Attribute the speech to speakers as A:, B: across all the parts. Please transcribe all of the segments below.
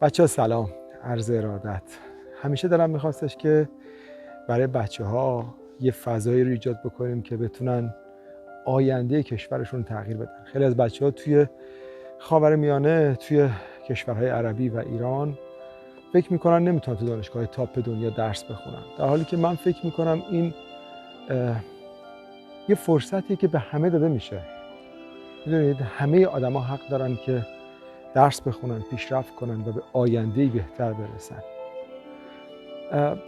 A: بچه‌ها سلام، عرض ارادت. همیشه دلم میخواستش که برای بچه‌ها یه فضایی رو ایجاد بکنیم که بتونن آینده کشورشون تغییر بدن. خیلی از بچه‌ها توی خاورمیانه، توی کشورهای عربی و ایران فکر میکنن نمیتونن تو دانشگاه تاپ دنیا درس بخونن، در حالی که من فکر میکنم این یه فرصتیه که به همه داده میشه. میدونید همه آدما حق دارن که درس بخونن، پیشرفت کنن و به آینده‌ای بهتر برسن.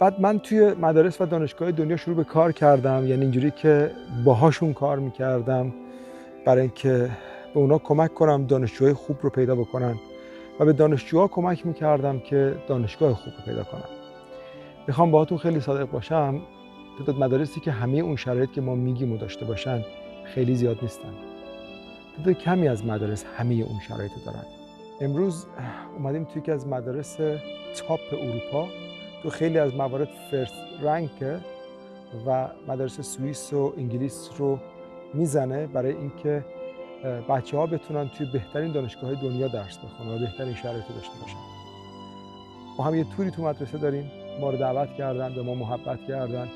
A: بعد من توی مدارس و دانشگاه دنیا شروع به کار کردم، یعنی اینجوری که باهاشون کار میکردم برای اینکه به اونا کمک کنم دانشجوهای خوب رو پیدا بکنن و به دانشجوها کمک میکردم که دانشگاه خوب رو پیدا کنن. میخوام باهاتون خیلی صادق باشم، تعداد مدارسی که همه اون شرایط که ما میگیم و داشته باشن خیلی زیاد نیستن. تعداد کمی از مدارس همه اون شرایط دارن. امروز اومدیم توی یکی از مدارس تاپ اروپا، تو خیلی از موارد فرست رنکه و مدارس سوئیس و انگلیس رو میزنه برای اینکه بچه‌ها بتونن توی بهترین دانشگاه‌های دنیا درس بخونن و بهترین شرایط رو داشته باشن. ما هم یه توری تو مدرسه داریم، ما رو دعوت کردن، به ما محبت کردن،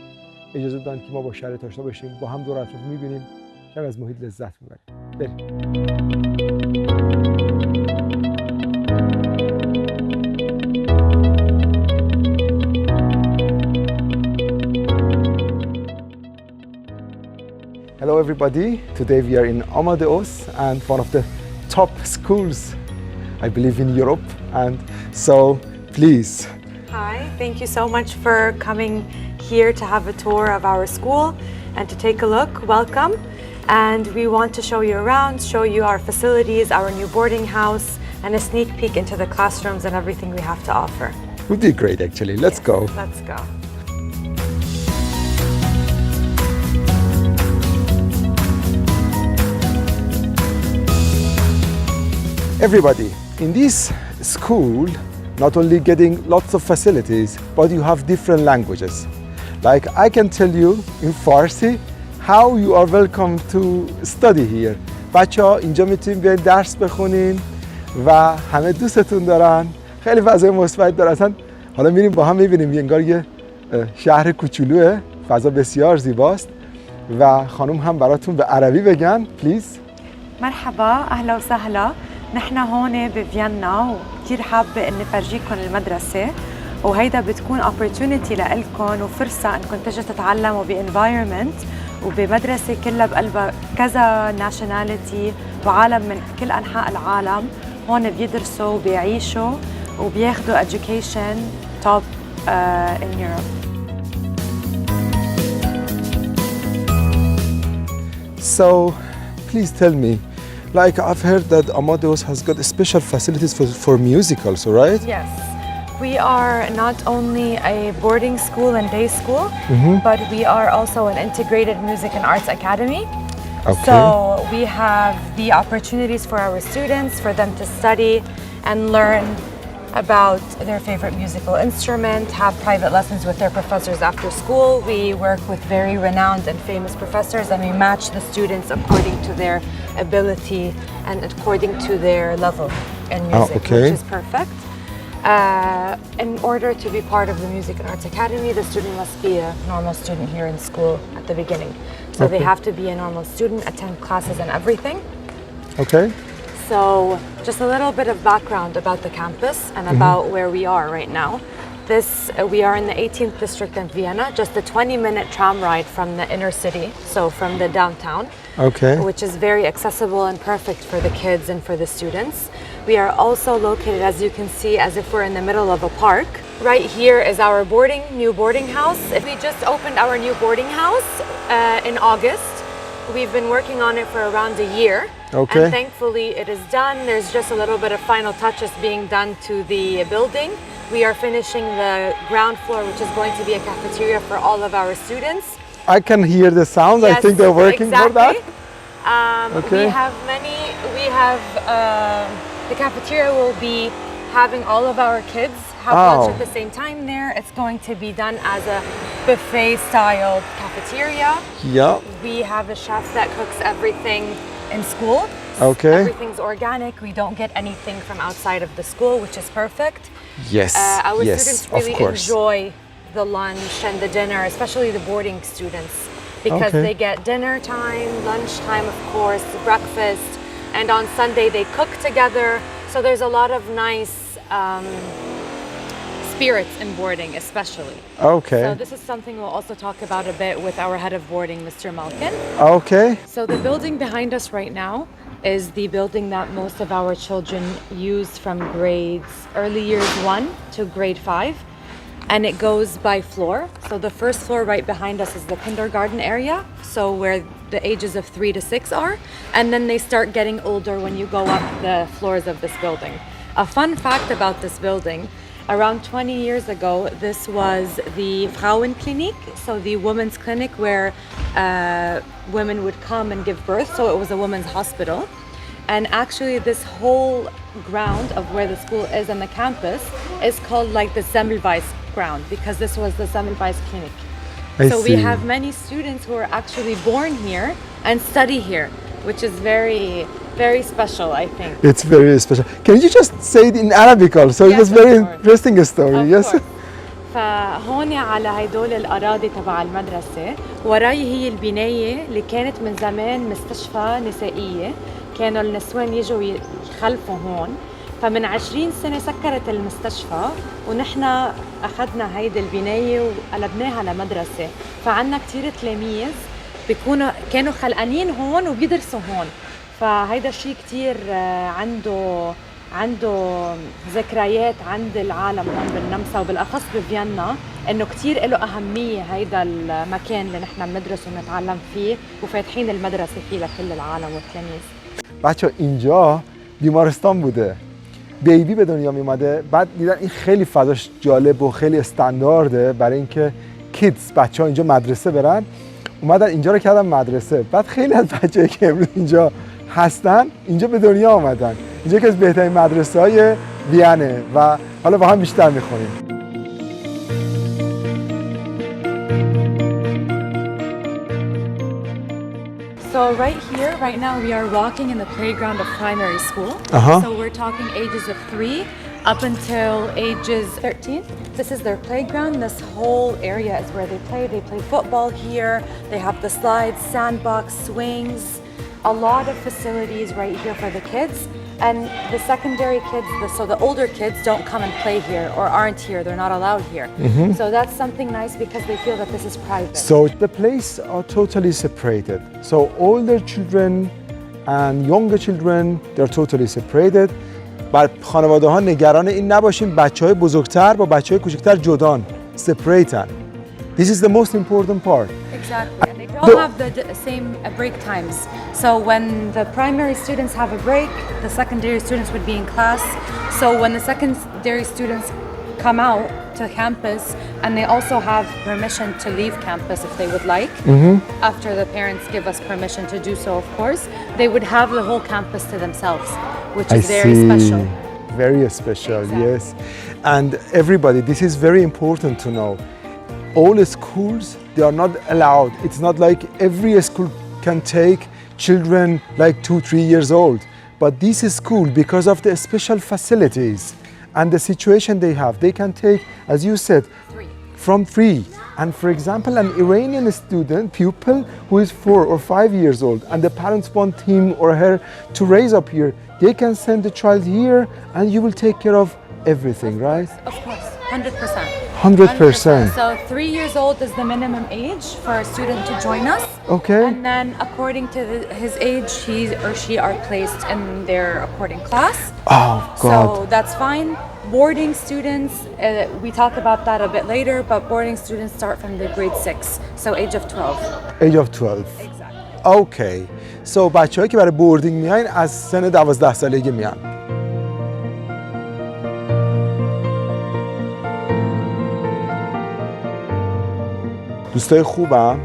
A: اجازه دادن که ما با شرایط آشنا بشیم، با هم دور اطراف می‌بینیم، کمی از محیط لذت می‌بریم. بریم. Hello everybody, today we are in Amadeus and one of the top schools I believe in Europe, and so please.
B: Hi, thank you so much for coming here to have a tour of our school and to take a look. Welcome, and we want to show you around, show you our facilities, our new boarding house, and a sneak peek into the classrooms and everything we have to offer.
A: Would be great actually. Let's go.
B: Let's go.
A: Everybody, in this school, not only getting lots of facilities, but you have different languages. Like I can tell you in Farsi how you are welcome to study here. بچه‌ها اینجا میتونین بیاین درس بخونین و همه دوستتون دارن. خیلی فضای مثبت داره. اصلا حالا میریم با هم میبینیم، انگار یه شهر کوچولوئه، فضا بسیار زیباست و خانم هم براتون به عربی بگن پلیز.
B: مرحبا، اهلا وسهلا. نحن هون بفيينا وكثير حابة إني فرجيكم المدرسة، وهيدا بتكون opportunity لإلكم وفرصة إنكم تجوا تتعلموا ب-environment وبمدرسة كلها بقلبها كذا nationality وعالم من كل أنحاء العالم هون بيدرسوا وبيعيشوا وبياخدوا education top in Europe.
A: So, please tell me, like I've heard that Amadeus has got special facilities for musicals, right?
B: Yes, we are not only a boarding school and day school, but we are also an integrated music and arts academy.
A: Okay.
B: So we have the opportunities for our students, for them to study and learn about their favorite musical instrument, have private lessons with their professors after school. We work with very renowned and famous professors, and we match the students according to their ability and according to their level in music, which is perfect. In order to be part of the Music and Arts Academy, the student must be a normal student here in school at the beginning. So they have to be a normal student, attend classes and everything.
A: Okay.
B: So just a little bit of background about the campus and about where we are right now. We are in the 18th district in Vienna, just a 20-minute tram ride from the inner city, so from the downtown, which is very accessible and perfect for the kids and for the students. We are also located, as you can see, as if we're in the middle of a park. Right here is our new boarding house. We just opened our new boarding house in August. We've been working on it for around a year. And thankfully it is done. There's just a little bit of final touches being done to the building. We are finishing the ground floor, which is going to be a cafeteria for all of our students.
A: I can hear the sound. Yes, I think they're working for that.
B: The cafeteria will be having all of our kids have lunch at the same time there. It's going to be done as a buffet-style cafeteria.
A: Yeah.
B: We have a chef that cooks everything in school.
A: Okay.
B: Everything's organic. We don't get anything from outside of the school, which is perfect.
A: Yes.
B: Our
A: yes,
B: students
A: of
B: really
A: course.
B: enjoy the lunch and the dinner, especially the boarding students, because
A: Okay.
B: they get dinner time, lunch time, of course, breakfast, and on Sunday they cook together. So there's a lot of nice spirits in boarding, especially.
A: Okay.
B: So this is something we'll also talk about a bit with our head of boarding, Mr. Malkin.
A: Okay.
B: So the building behind us right now is the building that most of our children use from grades early years 1 to grade 5. And it goes by floor. So the first floor right behind us is the kindergarten area, so where the ages of 3 to 6 are. And then they start getting older when you go up the floors of this building. A fun fact about this building, around 20 years ago, this was the Frauenklinik, so the women's clinic where women would come and give birth, so it was a women's hospital. And actually this whole ground of where the school is and the campus is called like the Semmelweis ground, because this was the Semmelweis Clinic. So we have many students who are actually born here and study here, which is very, very special, I think.
A: It's very special. Can you just say it in Arabic also? It
B: Yes,
A: was
B: of
A: very
B: course.
A: interesting story.
B: Of
A: Yes.
B: course. فهون على هيدول الأراضي تبع المدرسة وراي هي البناية اللي كانت من زمان مستشفى نسائية. كانوا النسوان يجوا يخلفوا هون، فمن 20 سنة سكرت المستشفى ونحن أخذنا هيدي البناية وقلبناها لمدرسة. فعنا كتير تلاميذ كانوا خلقانين هون وبيدرسوا هون، فهيدا الشيء كتير عنده ذكريات عند العالم هون بالنمسا وبالأخص بفيينا، إنه كتير له أهمية هيدا المكان اللي نحن بندرس ونتعلم فيه وفاتحين المدرسة فيه لكل العالم والتلاميذ.
A: بچه اینجا بیمارستان بوده، بیبی به دنیا میومده، بعد دیدن این خیلی فضاش جالب و خیلی استاندارده برای اینکه کیدز بچه‌ها اینجا مدرسه برن، اومدن اینجا رو کردن مدرسه. بعد خیلی از بچه‌ای که امروز اینجا هستن اینجا به دنیا آمدن. اینجا که از بهترین مدرسه‌های وینه و حالا با هم بیشتر می‌خونیم.
B: So right now we are walking in the playground of primary school. So we're talking ages of 3 up until ages 13. This is their playground. This whole area is where they play. They play football here. They have the slides, sandbox, swings, a lot of facilities right here for the kids. And the secondary kids, so the older kids don't come and play here or aren't here. They're not allowed here. So that's something nice because they feel that this is private.
A: So the places are totally separated. So older children and younger children, they're totally separated. بر خانواده ها نگران این نباشین بچهای بزرگتر با بچهای کوچکتر جدان، separated. This is the most important part.
B: Exactly, and they don't have the same break times. So when the primary students have a break, the secondary students would be in class. So when the secondary students come out to campus, and they also have permission to leave campus if they would like, after the parents give us permission to do so, of course, they would have the whole campus to themselves, which is very special.
A: Very special,
B: Exactly.
A: yes. And everybody, this is very important to know. All schools, they are not allowed. It's not like every school can take children like 2-3 years old. But this school, because of the special facilities and the situation they have, they can take, as you said,
B: 3.
A: from 3. And for example, an Iranian student, pupil who is 4 or 5 years old, and the parents want him or her to raise up here, they can send the child here and you will take care of everything, right?
B: Of course, 100%.
A: 100%.
B: So 3 years old is the minimum age for a student to join us.
A: Okay.
B: And then according to his age, he or she are placed in their according class.
A: Oh, God.
B: So that's fine. Boarding students, we talk about that a bit later, but boarding students start from the grade 6, so age of 12.
A: Age of 12.
B: Exactly.
A: Okay. So بچه‌هایی که برای بوردینگ میاین از سن 12 سالگی میان. دوستای خوبم،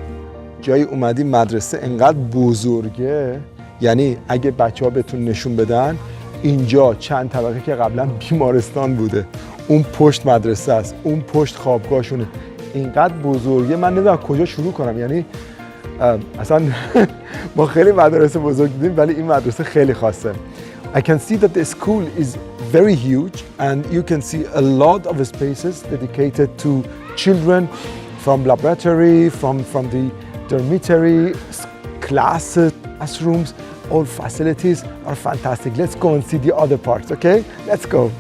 A: جایی اومدیم مدرسه انقدر بزرگه، یعنی اگه بچه‌ها بهتون نشون بدن اینجا چند طبقه که قبلا بیمارستان بوده، اون پشت مدرسه است، اون پشت خوابگاهشونه، اینقدر بزرگه من نمیدونم کجا شروع کنم. یعنی اصلا ما خیلی مدارس بزرگ دیدیم ولی این مدرسه خیلی خاصه. I can see that the school is very huge and you can see a lot of spaces dedicated to children from laboratory, from the dormitory, classes, classrooms, all facilities are fantastic. Let's go and see the other parts, okay? Let's go.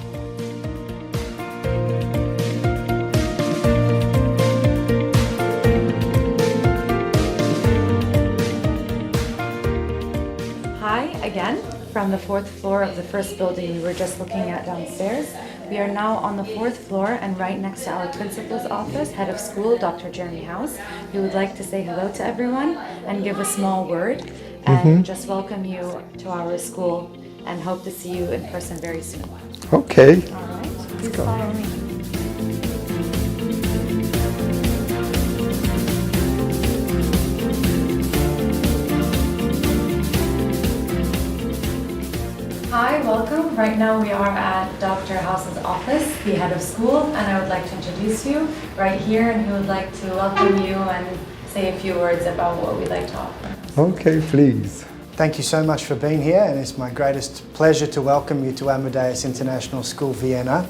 B: Hi again from the fourth floor of the first building we were just looking at downstairs. We are now on the fourth floor and right next to our principal's office, head of school, Dr. Jeremy House. We would like to say hello to everyone and give a small word and just welcome you to our school and hope to see you in person very soon.
A: Okay.
B: All right, please follow me. Hi, welcome. Right now we are at Dr. House's office, the head of school, and I would like to introduce you right here, and he would like to welcome you and say a few words about what we'd like to offer.
A: Okay, please.
C: Thank you so much for being here, and it's my greatest pleasure to welcome you to Amadeus International School Vienna,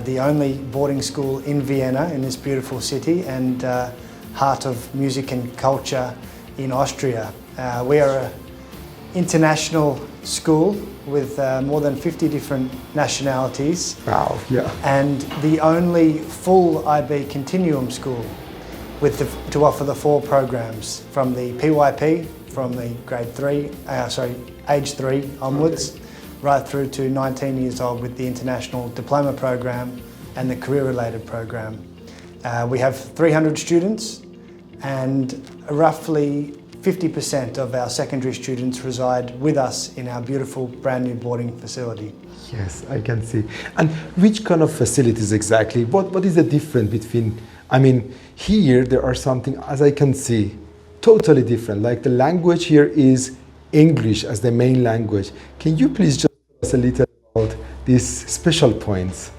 C: the only boarding school in Vienna, in this beautiful city and heart of music and culture in Austria. We are an international school with more than 50 different nationalities.
A: Wow, yeah.
C: And the only full IB continuum school to offer the 4 programs from the PYP, from the age 3 onwards, right through to 19 years old with the international diploma program and the career-related program. We have 300 students and roughly 50% of our secondary students reside with us in our beautiful brand new boarding facility.
A: Yes, I can see. And which kind of facilities exactly? What is the difference between, I mean, here there are something, as I can see, totally different. Like the language here is English as the main language. Can you please just tell us a little about these special points?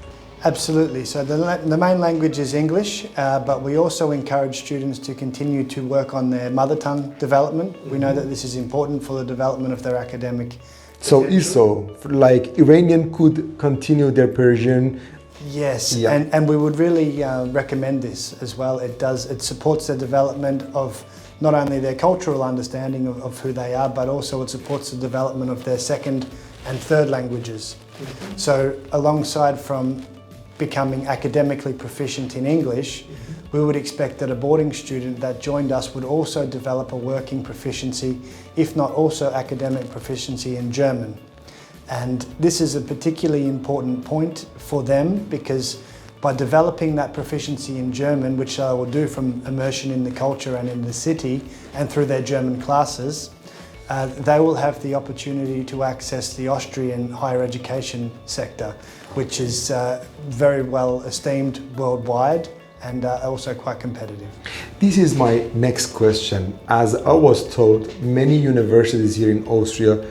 C: Absolutely. So the main language is English, but we also encourage students to continue to work on their mother tongue development. We know that this is important for the development of their academic.
A: So also, like Iranian could continue their Persian.
C: Yes,
A: Yeah.
C: and we would really recommend this as well. It supports the development of not only their cultural understanding of who they are, but also it supports the development of their second and third languages. So alongside from becoming academically proficient in English, we would expect that a boarding student that joined us would also develop a working proficiency, if not also academic proficiency in German. And this is a particularly important point for them because by developing that proficiency in German, which they will do from immersion in the culture and in the city and through their German classes, they will have the opportunity to access the Austrian higher education sector, which is very well esteemed worldwide and also quite competitive.
A: This is my next question. As I was told, many universities here in Austria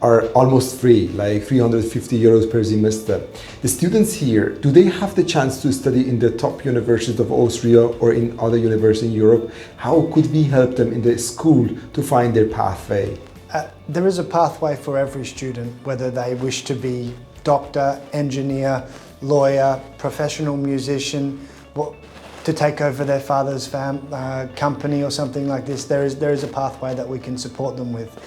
A: are almost free, like 350 euros per semester. The students here, do they have the chance to study in the top universities of Austria or in other universities in Europe? How could we help them in the school to find their pathway?
C: There is a pathway for every student, whether they wish to be doctor, engineer, lawyer, professional musician, to take over their father's company or something like this. There is a pathway that we can support them with.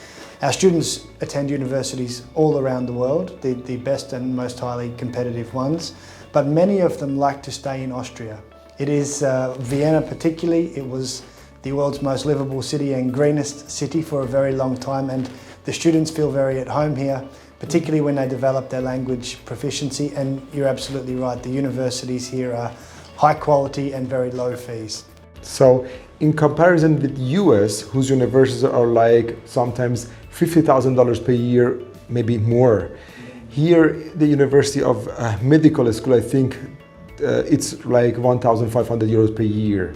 C: Our students attend universities all around the world, the best and most highly competitive ones, but many of them like to stay in Austria. It is Vienna particularly, it was the world's most livable city and greenest city for a very long time, and the students feel very at home here, particularly when they develop their language proficiency, and you're absolutely right, the universities here are high quality and very low fees.
A: So in comparison with US, whose universities are like sometimes $50,000 per year, maybe more. Here, the University of Medical School, I think it's like 1,500 euros per year.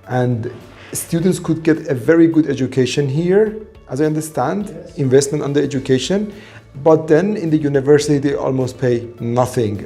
A: And students could get a very good education here, as I understand, yes. Investment on the education. But then in the university, they almost pay nothing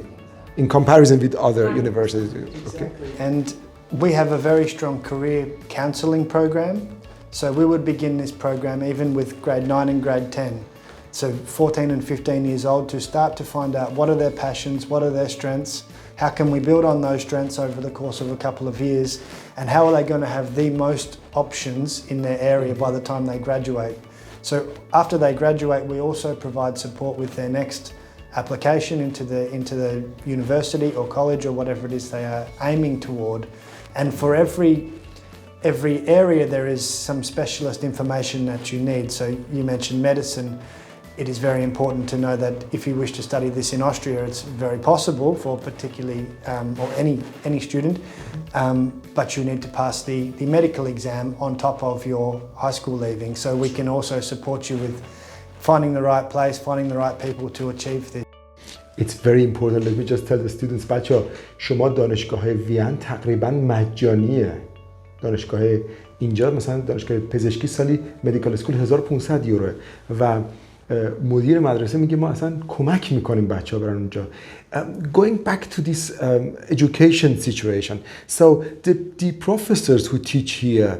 A: in comparison with other universities.
C: Exactly. Okay. And we have a very strong career counselling program So we would begin this program even with grade 9 and grade 10. So 14 and 15 years old, to start to find out what are their passions, what are their strengths, how can we build on those strengths over the course of a couple of years, and how are they going to have the most options in their area by the time they graduate. So after they graduate, we also provide support with their next application into the university or college or whatever it is they are aiming toward. And for every area there is some specialist information that you need. So you mentioned medicine. It is very important to know that if you wish to study this in Austria, it's very possible for particularly or any student, but you need to pass the medical exam on top of your high school leaving. So we can also support you with finding the right place, finding the right people to achieve this.
A: It's very important. Let me just tell the students, بچه‌ها شما دانشگاه وین تقریبا مجانیه. دانشگاه اینجا مثلا دانشگاه پزشکی سالی مدیکال اسکول 1500 یوروه و مدیر مدرسه میگه ما اصلا کمک میکنیم بچه‌ها برن اونجا. Going back to this education situation. So the professors who teach here,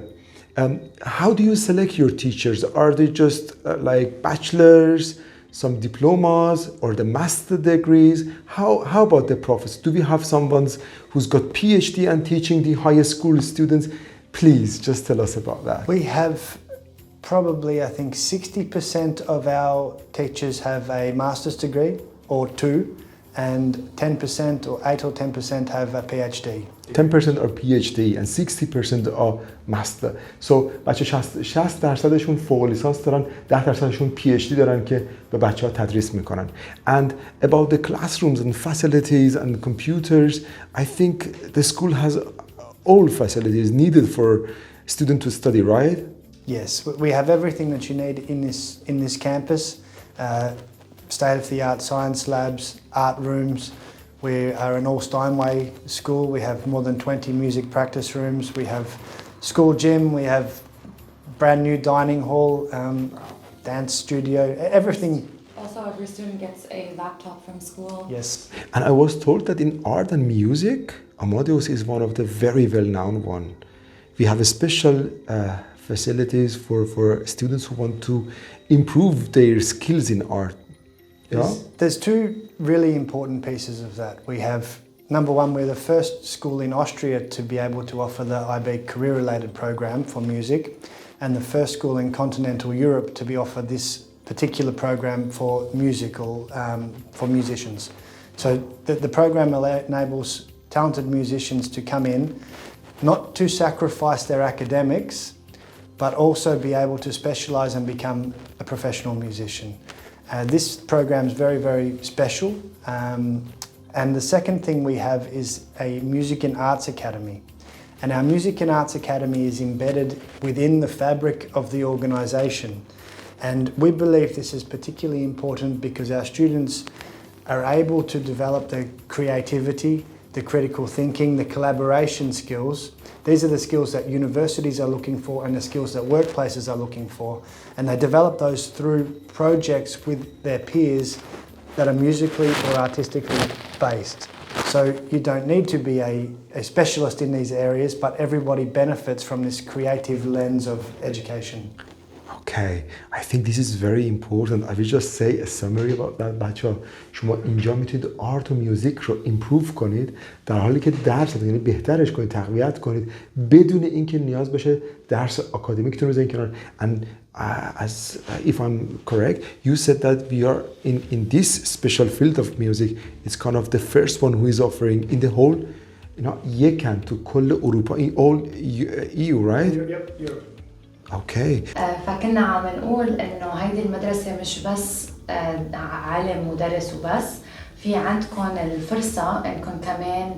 A: how do you select your teachers? Are they just like bachelors, some diplomas, or the master degrees? How about the professors? Do we have someone who's got PhD and teaching the high school students? Please just tell us about that.
C: We have probably, I think, 60% of our teachers have a master's degree or two, and 10% or 8 or 10% have a PhD.
A: 10% are PhD and 60% are master. So بچه 60% فوق لیسانس دارن، 10% PhD دارن که به بچه‌ها تدریس میکنن. And about the classrooms and facilities and computers, I think the school has all facilities needed for students to study, right?
C: Yes, we have everything that you need in this campus. State-of-the-art science labs, art rooms. We are an all-Steinway school. We have more than 20 music practice rooms. We have school gym. We have brand new dining hall, dance studio, everything.
B: Also, every student gets a laptop from school.
C: Yes.
A: And I was told that in art and music, Amadeus is one of the very well-known one. We have a special facilities for students who want to improve their skills in art. Yeah?
C: There's two really important pieces of that. We have, number one, we're the first school in Austria to be able to offer the IB career-related program for music, and the first school in continental Europe to be offered this particular program for for musicians. So the program enables talented musicians to come in, not to sacrifice their academics, but also be able to specialise and become a professional musician. This program is very, very special. And the second thing we have is a Music and Arts Academy. And our Music and Arts Academy is embedded within the fabric of the organisation. And we believe this is particularly important because our students are able to develop their creativity, the critical thinking, the collaboration skills. These are the skills that universities are looking for and the skills that workplaces are looking for. And they develop those through projects with their peers that are musically or artistically based. So you don't need to be a specialist in these areas, but everybody benefits from this creative lens of education.
A: Okay, I think this is very important. I will just say a summary about that. بچه‌ها شما اینجا میتونید آرت و میوزیک رو ایمپروو کنید در حالی که درس یعنی بهترش کنید، تقویت کنید بدون اینکه نیاز بشه درس آکادمیکتون رو بذارید کنار. And as if I'm correct, you said that we are in this special field of music. It's kind of the first one who is offering in the whole, یکم تو کل اروپا in all EU, right?
C: Yep.
A: اوكي.
D: فكنا عم نقول انه هيدي المدرسه مش بس علم ودرس وبس، في عندكم الفرصه انكم كمان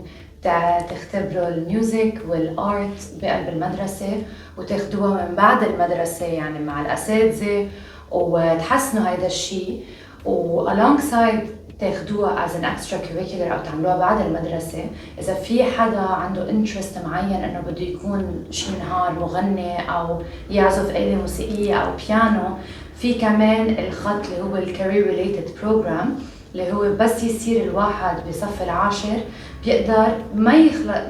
D: تختبروا الميوزك والارت بقلب المدرسه وتاخدوها من بعد المدرسه يعني مع الاساتذه وتحسنوا هيدا الشيء alongside تاخدوها as an extracurricular أو تعملوها بعد المدرسة. إذا في حدا عنده interest معين إنه بده يكون شي نهار مغني أو يعزف آلة موسيقية أو بيانو، في كمان الخط اللي هو ال career related program اللي هو بس يصير الواحد بصف العاشر بيقدر ما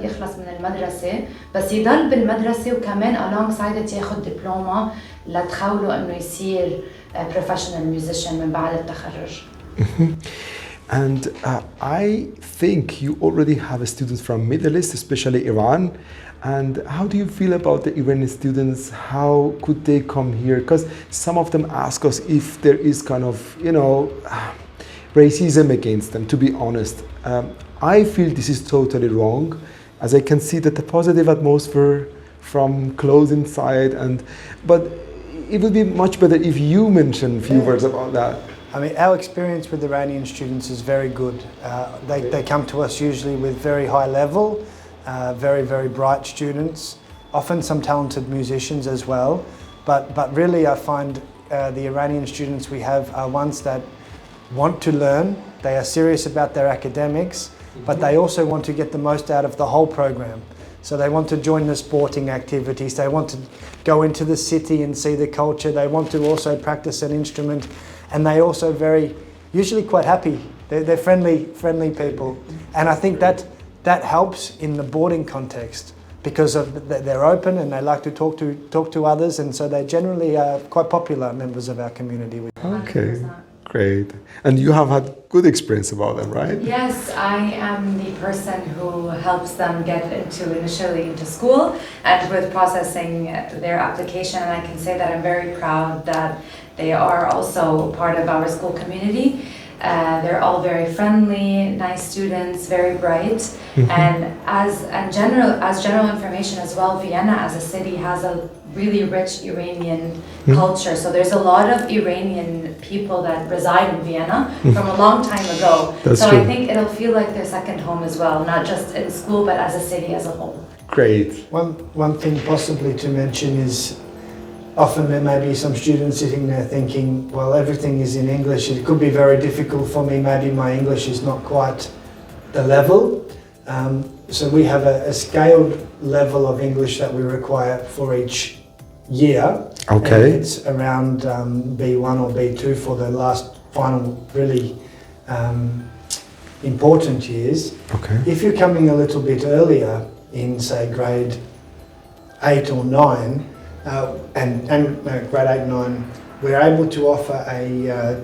D: يخلص من المدرسة بس يضل بالمدرسة وكمان alongside ياخد دبلومة لتخوله انه يصير professional musician من بعد التخرج.
A: And I think you already have students from Middle East, especially Iran. And how do you feel about the Iranian students? How could they come here? Because some of them ask us if there is kind of, racism against them, to be honest. I feel this is totally wrong, as I can see that the positive atmosphere from close inside. But it would be much better if you mention a few words about that.
C: I mean, our experience with Iranian students is very good. They come to us usually with very high level, very, very bright students, often some talented musicians as well. But really I find the Iranian students we have are ones that want to learn, they are serious about their academics, but they also want to get the most out of the whole program. So they want to join the sporting activities, they want to go into the city and see the culture, they want to also practice an instrument, and they're also usually quite happy. They're friendly people. And I think that helps in the boarding context because they're open and they like to talk to others, and so they generally are quite popular members of our community.
A: Okay, great. And you have had good experience about them, right?
D: Yes, I am the person who helps them get initially into school and with processing their application, and I can say that I'm very proud that they are also part of our school community. They're all very friendly, nice students, very bright, and as general information as well, Vienna as a city has a really rich Iranian culture. So there's a lot of Iranian people that reside in Vienna from a long time ago.
A: That's
D: so
A: true.
D: I think it'll feel like their second home as well, not just in school, but as a city as a whole.
A: Great.
C: One thing possibly to mention is often there may be some students sitting there thinking, well, everything is in English. It could be very difficult for me. Maybe my English is not quite the level. So we have a scaled level of English that we require for each year.
A: Okay.
C: And it's around B1 or B2 for the last final really important years.
A: Okay.
C: If you're coming a little bit earlier in, say, grade 8 or 9, grade 8 and 9, we're able to offer a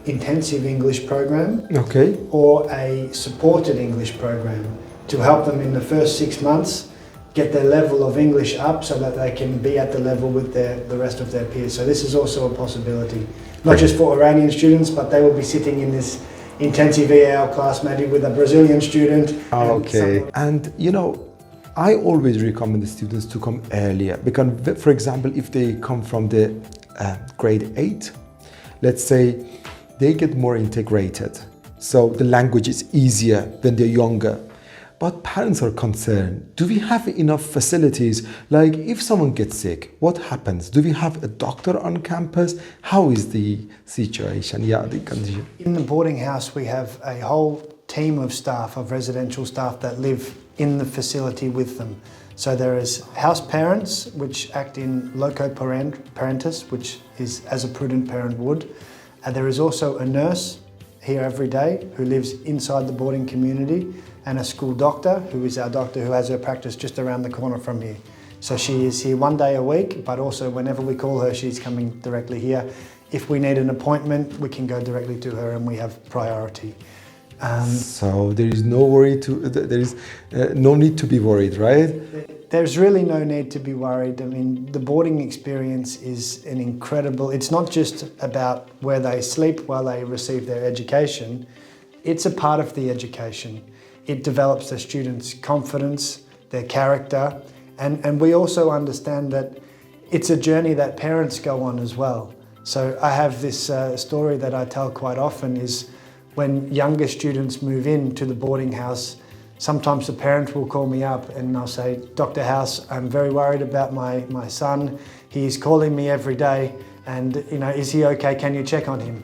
C: intensive English program,
A: Okay.
C: or a supported English program to help them in the first 6 months get their level of English up so that they can be at the level with the rest of their peers. So this is also a possibility, not just for Iranian students, but they will be sitting in this intensive EAL class maybe with a Brazilian student.
A: Okay. And I always recommend the students to come earlier because, for example, if they come from the grade 8, let's say they get more integrated. So the language is easier when they're younger. But parents are concerned. Do we have enough facilities? Like if someone gets sick, what happens? Do we have a doctor on campus? How is the situation? Yeah, the condition.
C: In the boarding house, we have a whole team of staff, of residential staff that live in the facility with them. So there is house parents, which act in loco parentis, which is as a prudent parent would. And there is also a nurse here every day who lives inside the boarding community, and a school doctor who is our doctor who has her practice just around the corner from here. So she is here 1 day a week, but also whenever we call her, she's coming directly here. If we need an appointment, we can go directly to her and we have priority.
A: So there is no need to be worried, right?
C: There's really no need to be worried. I mean, the boarding experience is an incredible, it's not just about where they sleep while they receive their education, it's a part of the education. It develops the students' confidence, their character, and we also understand that it's a journey that parents go on as well. So I have this story that I tell quite often is when younger students move into the boarding house, sometimes the parent will call me up and I'll say, Dr. House, I'm very worried about my son. He's calling me every day and, is he okay? Can you check on him?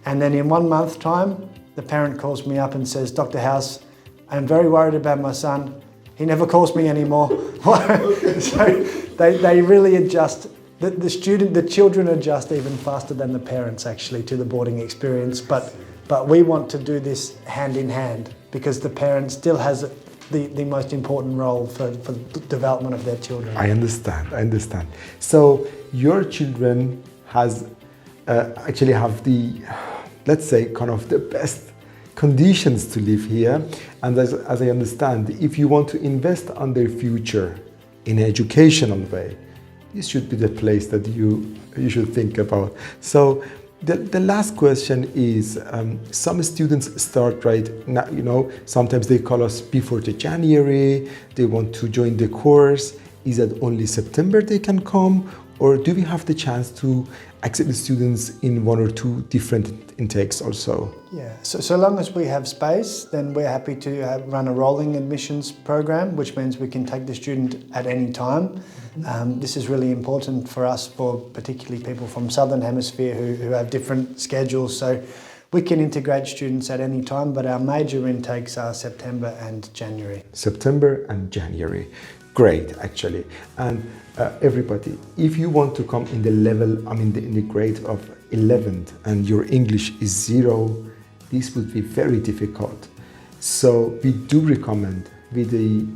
C: And then in 1 month's time, the parent calls me up and says, Dr. House, I'm very worried about my son. He never calls me anymore. So they really adjust. The children adjust even faster than the parents actually to the boarding experience. But we want to do this hand in hand because the parent still has the most important role for the development of their children.
A: I understand. So your children actually have the, let's say, kind of the best conditions to live here. And as I understand, if you want to invest on their future in an educational way, this should be the place that you should think about. So the last question is, some students start right now, sometimes they call us before the January, they want to join the course. Is that only September they can come? Or do we have the chance to accept the students in one or two different intakes also?
C: Yeah, so long as we have space, then we're happy to run a rolling admissions program, which means we can take the student at any time. This is really important for us, for particularly people from Southern Hemisphere who have different schedules. So we can integrate students at any time, but our major intakes are September and January.
A: September and January. Great, actually. And everybody, if you want to come in the level, in the grade of 11th and your English is 0, this would be very difficult. So we do recommend with a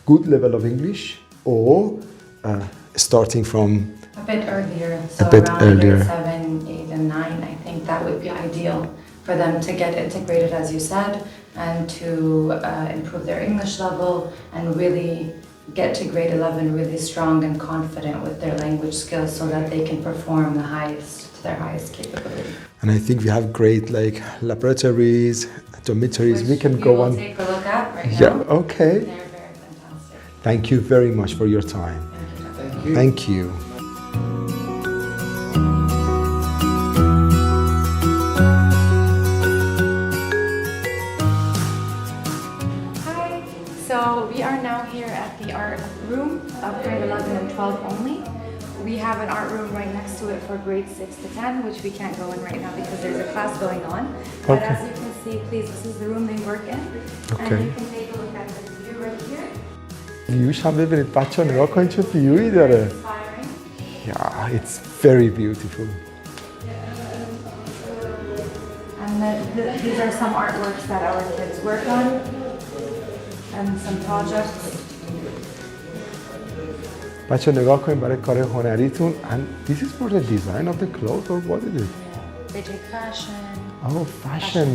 A: good level of English or starting from
D: A bit earlier, so
A: a bit
D: around
A: earlier.
D: grade 7, 8 and 9, I think that would be ideal for them to get integrated, as you said, and to improve their English level and really get to grade 11 really strong and confident with their language skills so that they can perform to their highest capability.
A: And I think we have great laboratories, dormitories.
D: Which
A: we can go on.
D: will take a look at right now.
A: Yeah, okay.
D: They're very fantastic.
A: Thank you very much for your time.
D: Thank you.
A: Thank you.
D: Hi. So we are now here at the art room of grade 11 and 12 only. We have an art room right next to it for grade 6 to 10, which we can't go in right now because there's a class going on. But
A: Okay.
D: as you can see, please, this is the room they work in.
A: Okay.
D: And you can take a look at the view right here.
A: ویوش هم ببینید بچه ها نگاه کنید چه ویویی داره.
D: Inspiring.
A: Yeah, it's very beautiful.
D: And these are some artworks that our kids work on and some projects.
A: بچه ها نگاه کنید برای کار هنریتون. And this is for the design of the clothes or what is it?
D: They take fashion.
A: Oh, fashion.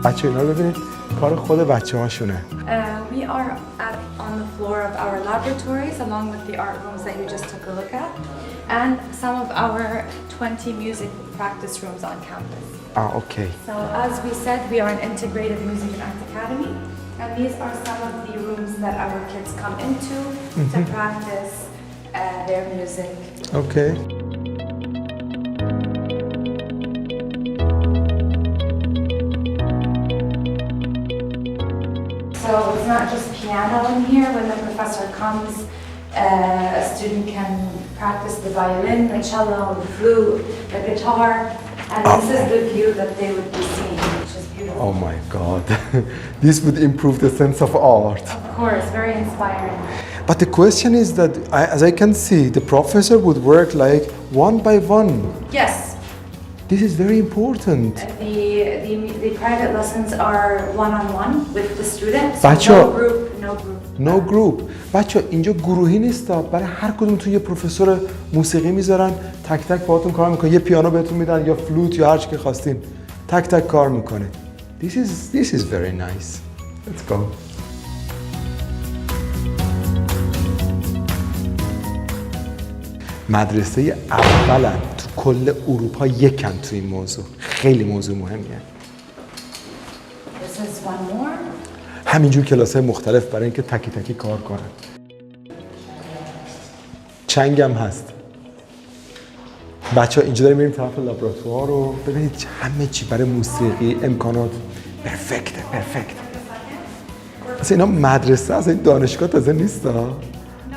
A: بچه اینا رو ببینید کار خود بچه هاشونه.
D: We are on the floor of our laboratories along with the art rooms that you just took a look at and some of our 20 music practice rooms on campus.
A: Okay.
D: So as we said, we are an integrated music and art academy and these are some of the rooms that our kids come into to practice their music.
A: Okay.
D: So it's not just piano in here. When the professor comes, a student can practice the violin, the cello, the flute, the guitar, and this is the view that they would be seeing, which is beautiful.
A: Oh my God. This would improve the sense of art.
D: Of course, very inspiring.
A: But the question is that, as I can see, the professor would work like one by one.
D: Yes,
A: This is very important.
D: the private lessons are one-on-one with the students.
A: Bacho.
D: No group.
A: No group. بچه اینجا گروهی نیست، برای هر کدومتون یه پروفسور موسیقی میذارن، تک تک باهاتون کار میکنه، یه پیانو بهتون میدن یا فلوت یا هر چی که خواستین، تک تک کار میکنه. This is very nice. Let's go. مدرسه اولن تو کل اروپا یکن تو این موضوع. خیلی موضوع مهمیه.
D: This is one more.
A: همینجور کلاس‌های مختلف برای اینکه تکی تکی کار کنن. چنگم هست. بچه‌ها اینجا داریم میریم طرف لابراتوار رو ببینید همه چی برای موسیقی امکانات پرفکته. اصلا اینا مدرسه، اصلا این دانشگاه تازه نیست ها.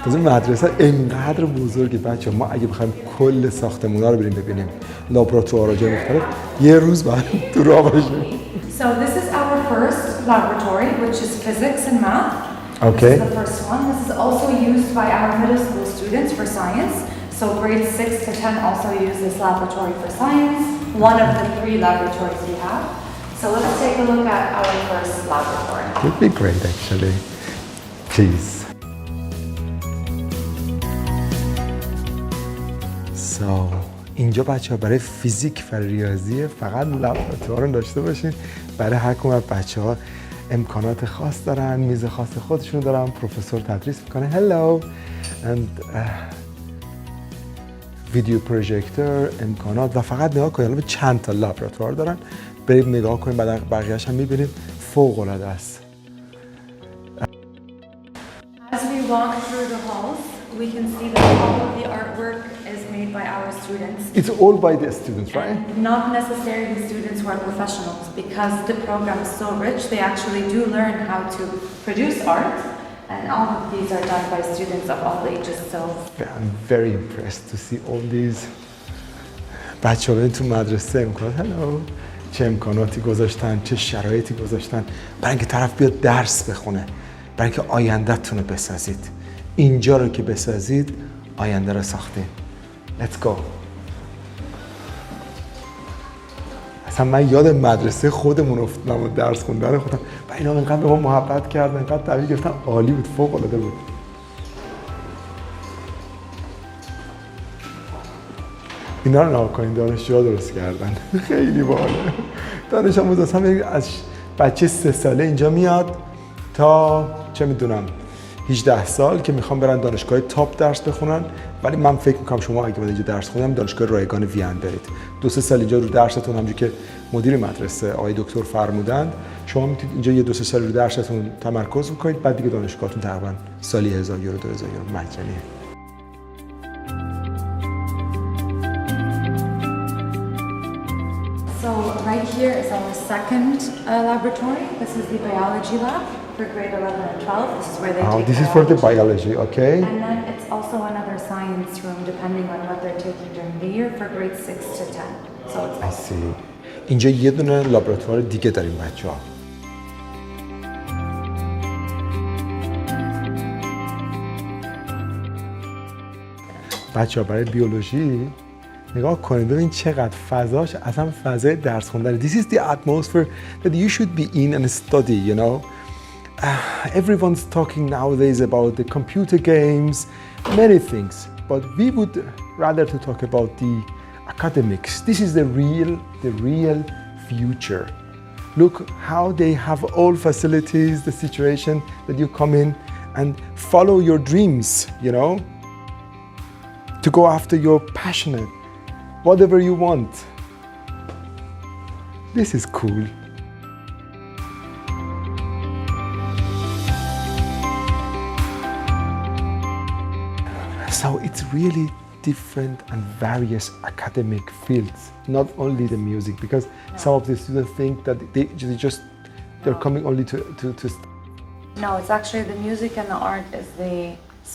A: تازه مدرسه اینقدر بزرگه بچه‌ها. ما اگه بخوایم کل ساختمونا رو بریم ببینیم، لابراتوارها جای مختلف. یه روز بعد تو راه باشیم.
B: So this is our first laboratory, which is physics and math.
A: Okay.
B: This is the first one. This is also used by our middle school students for science. So grades 6 to 10 also use this laboratory for science, one of the 3 laboratories we have. So let's take a look at our first laboratory.
A: It would be great actually. Please. So, اینجا بچه‌ها برای فیزیک و ریاضی فقط لابراتوار رو داشته باشین. برای هر کدوم از بچه‌ها امکانات خاص دارن، میز خاص خودشون دارن، پروفسور تدریس میکنه. Hello and ویدیو پروژکتور، امکانات و فقط نگاه کنید الان چند تا لابراتوار دارن. برید نگاه کنید، بعد بقیه‌اش هم می‌بینید. فوق‌العاده است.
B: As we walk through the halls, we can see that all of the artwork is made by our students.
A: It's all by the students, right?
B: And not necessarily students who are professionals, because the program is so rich, they actually do learn how to produce art, and all of these are done by students of all ages. So
A: I'm very impressed to see all these. بچه‌ها تو مدرسه امکانات چه امکاناتی گذاشتن، چه شرایطی گذاشتن برای اینکه طرف بیاد درس بخونه، برای اینکه آینده‌تون رو بسازید. اینجا رو که بسازید، آینده رو ساختین. Let's go. اصلا من یاد مدرسه خودمون افتادم و درس خوندن خودم. و اینا اینقدر به ما محبت کردن، اینقدر تحویل گرفتن، عالی بود، فوق‌العاده بود. اینا رو نگاه کنین، دانشجوها درست کردن. خیلی باحاله. دانش آموز اصلا از بچه 3 ساله اینجا میاد تا چه میدونم 18 سال که میخوام برن دانشگاه تاپ درس بخونن. ولی من فکر میکنم شما اگه اینجا درس خوندم دانشگاه رایگان وین برید. 2-3 سال اینجا رو درستون، همونجوری که مدیر مدرسه آقای دکتر فرمودند، شما میتونید اینجا یه 2-3 سال رو درستون تمرکز بکنید، بعد دیگه دانشگاهتون تقریبا سالی 1000 یورو 2000 یورو مجانیه.
B: So right here is our second laboratory. This is the biology lab for grade 11 and 12. This is where they take
A: This is for the biology, okay?
B: And then it's also another science room depending on what they're taking during the year for grade 6 to 10. So it's
A: I see. اینجا یه دونه لابراتوار دیگه داریم بچه‌ها. بچه‌ها برای بیولوژی نگاه کنید ببین چقدر فضاش اصلا فضای درس خوندن. This is the atmosphere that you should be in and study, you know. Everyone's talking nowadays about the computer games, many things, but we would rather to talk about the academics. This is the real future. Look how they have all facilities, the situation that you come in and follow your dreams, you know, to go after your passionate, whatever you want. This is cool. So it's really different and various academic fields, not only the music, because some of the students think that they're coming only to
B: No, it's actually the music and the art is the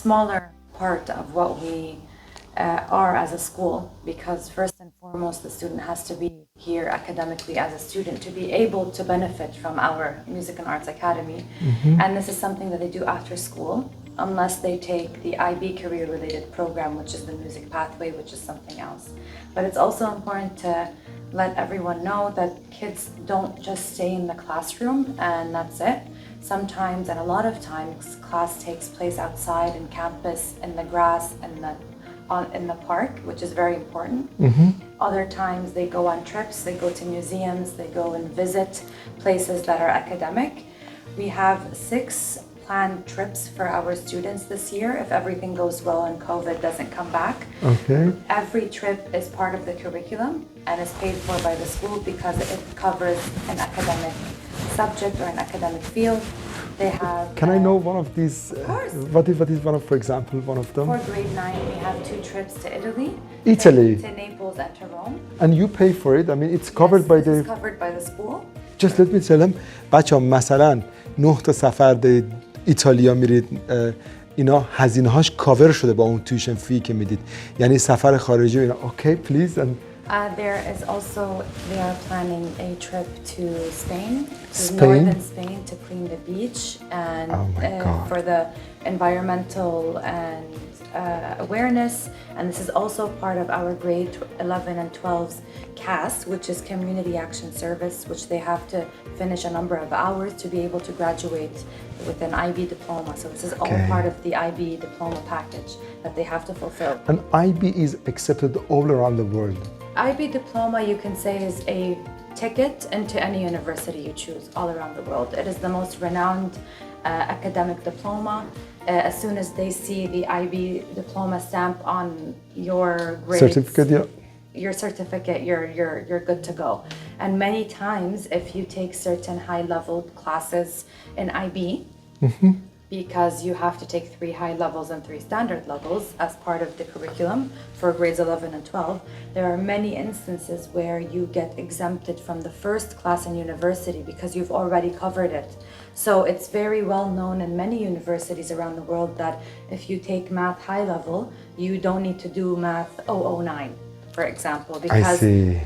B: smaller part of what we are as a school, because first and foremost the student has to be here academically as a student to be able to benefit from our Music and Arts Academy. And this is something that they do after school, unless they take the IB career related program, which is the music pathway, which is something else. But it's also important to let everyone know that kids don't just stay in the classroom and that's it. Sometimes, and a lot of times, class takes place outside in campus, in the grass, in the park, which is very important. Other times they go on trips, they go to museums, they go and visit places that are academic. We have 6 planned trips for our students this year if everything goes well and COVID doesn't come back.
A: Okay.
B: Every trip is part of the curriculum and is paid for by the school because it covers an academic subject or an academic field. They have.
A: Can I know one of these?
B: Of course.
A: What is one of, for example, one of them?
B: For grade 9, we have 2 trips to Italy.
A: Italy.
B: To Naples and to Rome.
A: And you pay for it? I mean, it's covered by
B: This
A: the.
B: is covered by the school.
A: Just let me tell them. بچه‌ها مثلا 9 تا سفر به ایتالیا میرید، اینا هزینه هاش کاور شده با اون تویشن فی که میدید، یعنی سفر خارجی اینا. اوکی پلیز.
D: There is also, they are planning a trip to Spain,
A: northern
D: Spain, to clean the beach and
A: for
D: the environmental and awareness. And this is also part of our grade 11 and 12's CAS, which is Community Action Service, which they have to finish a number of hours to be able to graduate with an IB diploma. So this is all part of the IB diploma package that they have to fulfill.
A: And IB is accepted all around the world.
D: IB diploma, you can say, is a ticket into any university you choose all around the world. It is the most renowned academic diploma. As soon as they see the IB diploma stamp on your grades, your certificate, you're good to go. And many times, if you take certain high-level classes in IB, because you have to take 3 high levels and 3 standard levels as part of the curriculum for grades 11 and 12, there are many instances where you get exempted from the first class in university because you've already covered it. So it's very well known in many universities around the world that if you take math high level, you don't need to do math 009. For example, because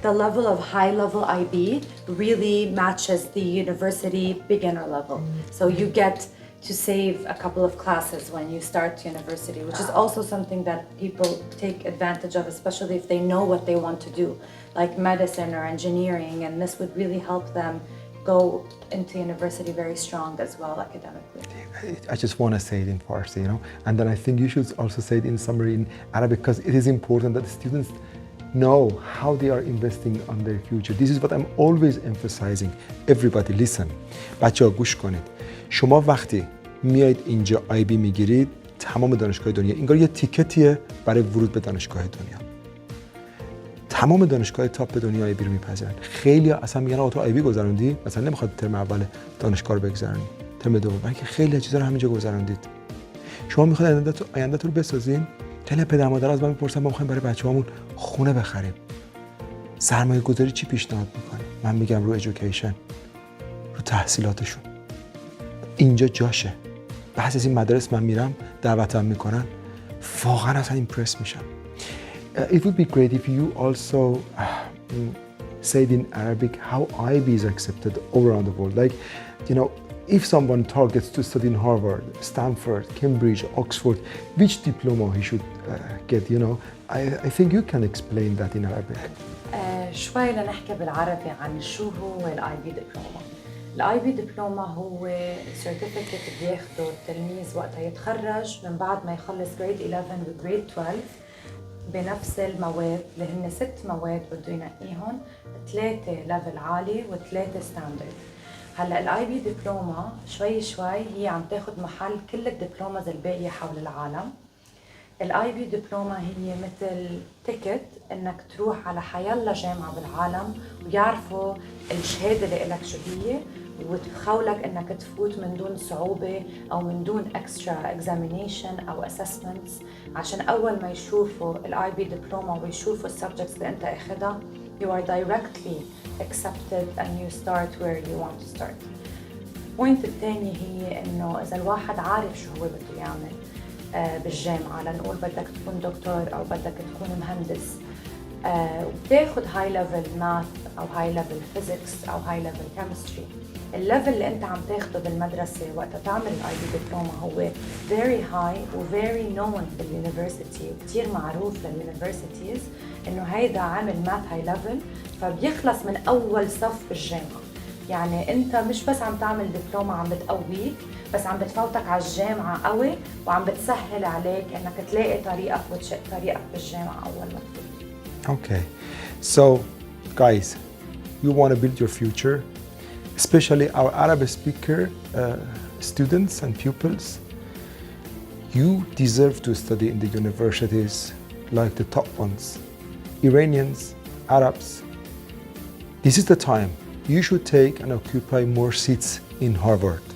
D: the level of high level IB really matches the university beginner level. So you get to save a couple of classes when you start university, which is also something that people take advantage of, especially if they know what they want to do, like medicine or engineering, and this would really help them go into university very strong as well academically.
A: I just want to say it in Farsi, you know, and then I think you should also say it in summary in Arabic, because it is important that the students know how they are investing on their future. This is what I'm always emphasizing. Everybody listen. بچه‌ها گوش کنید. شما وقتی میایید اینجا IB میگیرید، تمام دانشگاه دنیا انگار یه تیکتیه برای ورود به دانشگاه دنیا. تمام دانشگاه تاپ دنیا IB رو میپذیرن. خیلی اصلا میگن آقا تو IB گذروندی، مثلا نمیخواد ترم اول دانشگاه رو بگذرونی، ترم دوم، بلکه خیلی چیزا رو همینجا گذروندید. شما میخواید آیندهتون رو بسازین. خیلی پدر مادر از من میپرسن ما میخوایم برای بچه‌هامون خونه بخریم. سرمایه گذاری چی پیشنهاد میکنی؟ من میگم رو ایژوکیشن، رو تحصیلاتشون. اینجا جاشه. بعضی از این مدارس من میرم دعوتم میکنن، واقعا اصلا ایمپرس میشم. It would be great if you also said in Arabic how IB is accepted all around the world. Like, you know, if someone targets to study in Harvard, Stanford, Cambridge, Oxford, which diploma he should get, you know? I think you can explain that in Arabic.
D: شوي لنحكي بالعربي عن شو هو الاي بي دبلوما. الاي بي دبلوما هو سيرتيفيكت بياخده التلميذ وقتها يتخرج من بعد ما يخلص جريد 11 وجريد 12 بنفس المواد اللي هن 6 مواد بده ينقيهم، 3 ليفل عالي و3 ستاندرد. هلا الاي بي دبلوما شوي شوي هي عم تاخذ محل كل الدبلوماز الباقيه حول العالم. الاي بي دبلوما هي مثل تيكت انك تروح على حيلا جامعه بالعالم ويعرفوا الشهاده اللي لك شو هي وتخولك انك تفوت من دون صعوبه او من دون اكسترا اكزامينيشن او اسسمنتس، عشان اول ما يشوفوا الاي بي دبلوما ويشوفوا السبجكتس اللي انت اخذها you are directly accepted and you start where you want to start. البوينت الثاني هي انه اذا الواحد عارف شو هو بده يعمل بالجامعة، لنقول بدك تكون دكتور أو بدك تكون مهندس وبتاخد هاي ليفل ماث أو هاي ليفل فيزيكس أو هاي ليفل كيمستري، الليفل اللي أنت عم تاخده بالمدرسة وقت تعمل الآي بي دبلوما هو very high و very known باليونيفرسيتي وكتير معروف لليونيفرسيتيز إنه هيدا عامل ماث هاي ليفل، فبيخلص من أول صف بالجامعة. يعني أنت مش بس عم تعمل دبلومة عم بتقويك، بس عم بتفوتك على الجامعة قوي وعم بتسهل عليك انك تلاقي طريقك وتشق طريقك بالجامعة اول ما تفوت.
A: Okay, so guys, you want to build your future, especially our Arabic speaker students and pupils. You deserve to study in the universities like the top ones, Iranians, Arabs. This is the time you should take and occupy more seats in Harvard,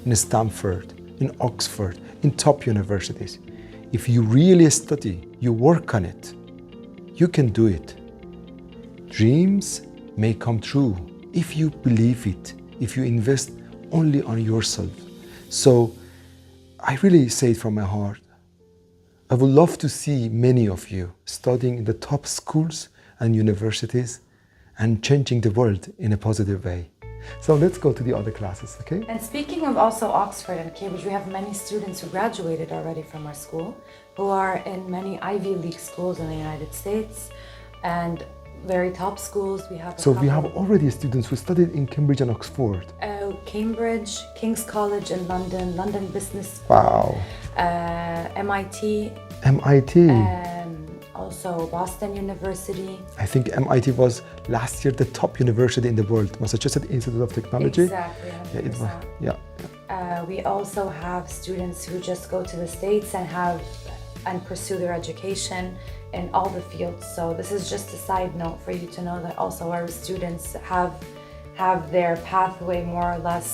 A: in Stanford, in Oxford, in top universities. If you really study, you work on it, you can do it. Dreams may come true if you believe it, if you invest only on yourself. So I really say it from my heart. I would love to see many of you studying in the top schools and universities and changing the world in a positive way. So let's go to the other classes, okay?
B: And speaking of also Oxford and Cambridge, we have many students who graduated already from our school, who are in many Ivy League schools in the United States and very top schools. We have
A: So we have already students who studied in Cambridge and Oxford.
B: Cambridge, King's College in London, London Business School,
A: Wow.
B: MIT,
A: MIT.
B: also Boston University.
A: I think MIT was last year the top university in the world, Massachusetts Institute of Technology.
B: Exactly, 100%.
A: Yeah, it was, yeah.
B: We also have students who just go to the States and pursue their education in all the fields. So this is just a side note for you to know that also our students have their pathway more or less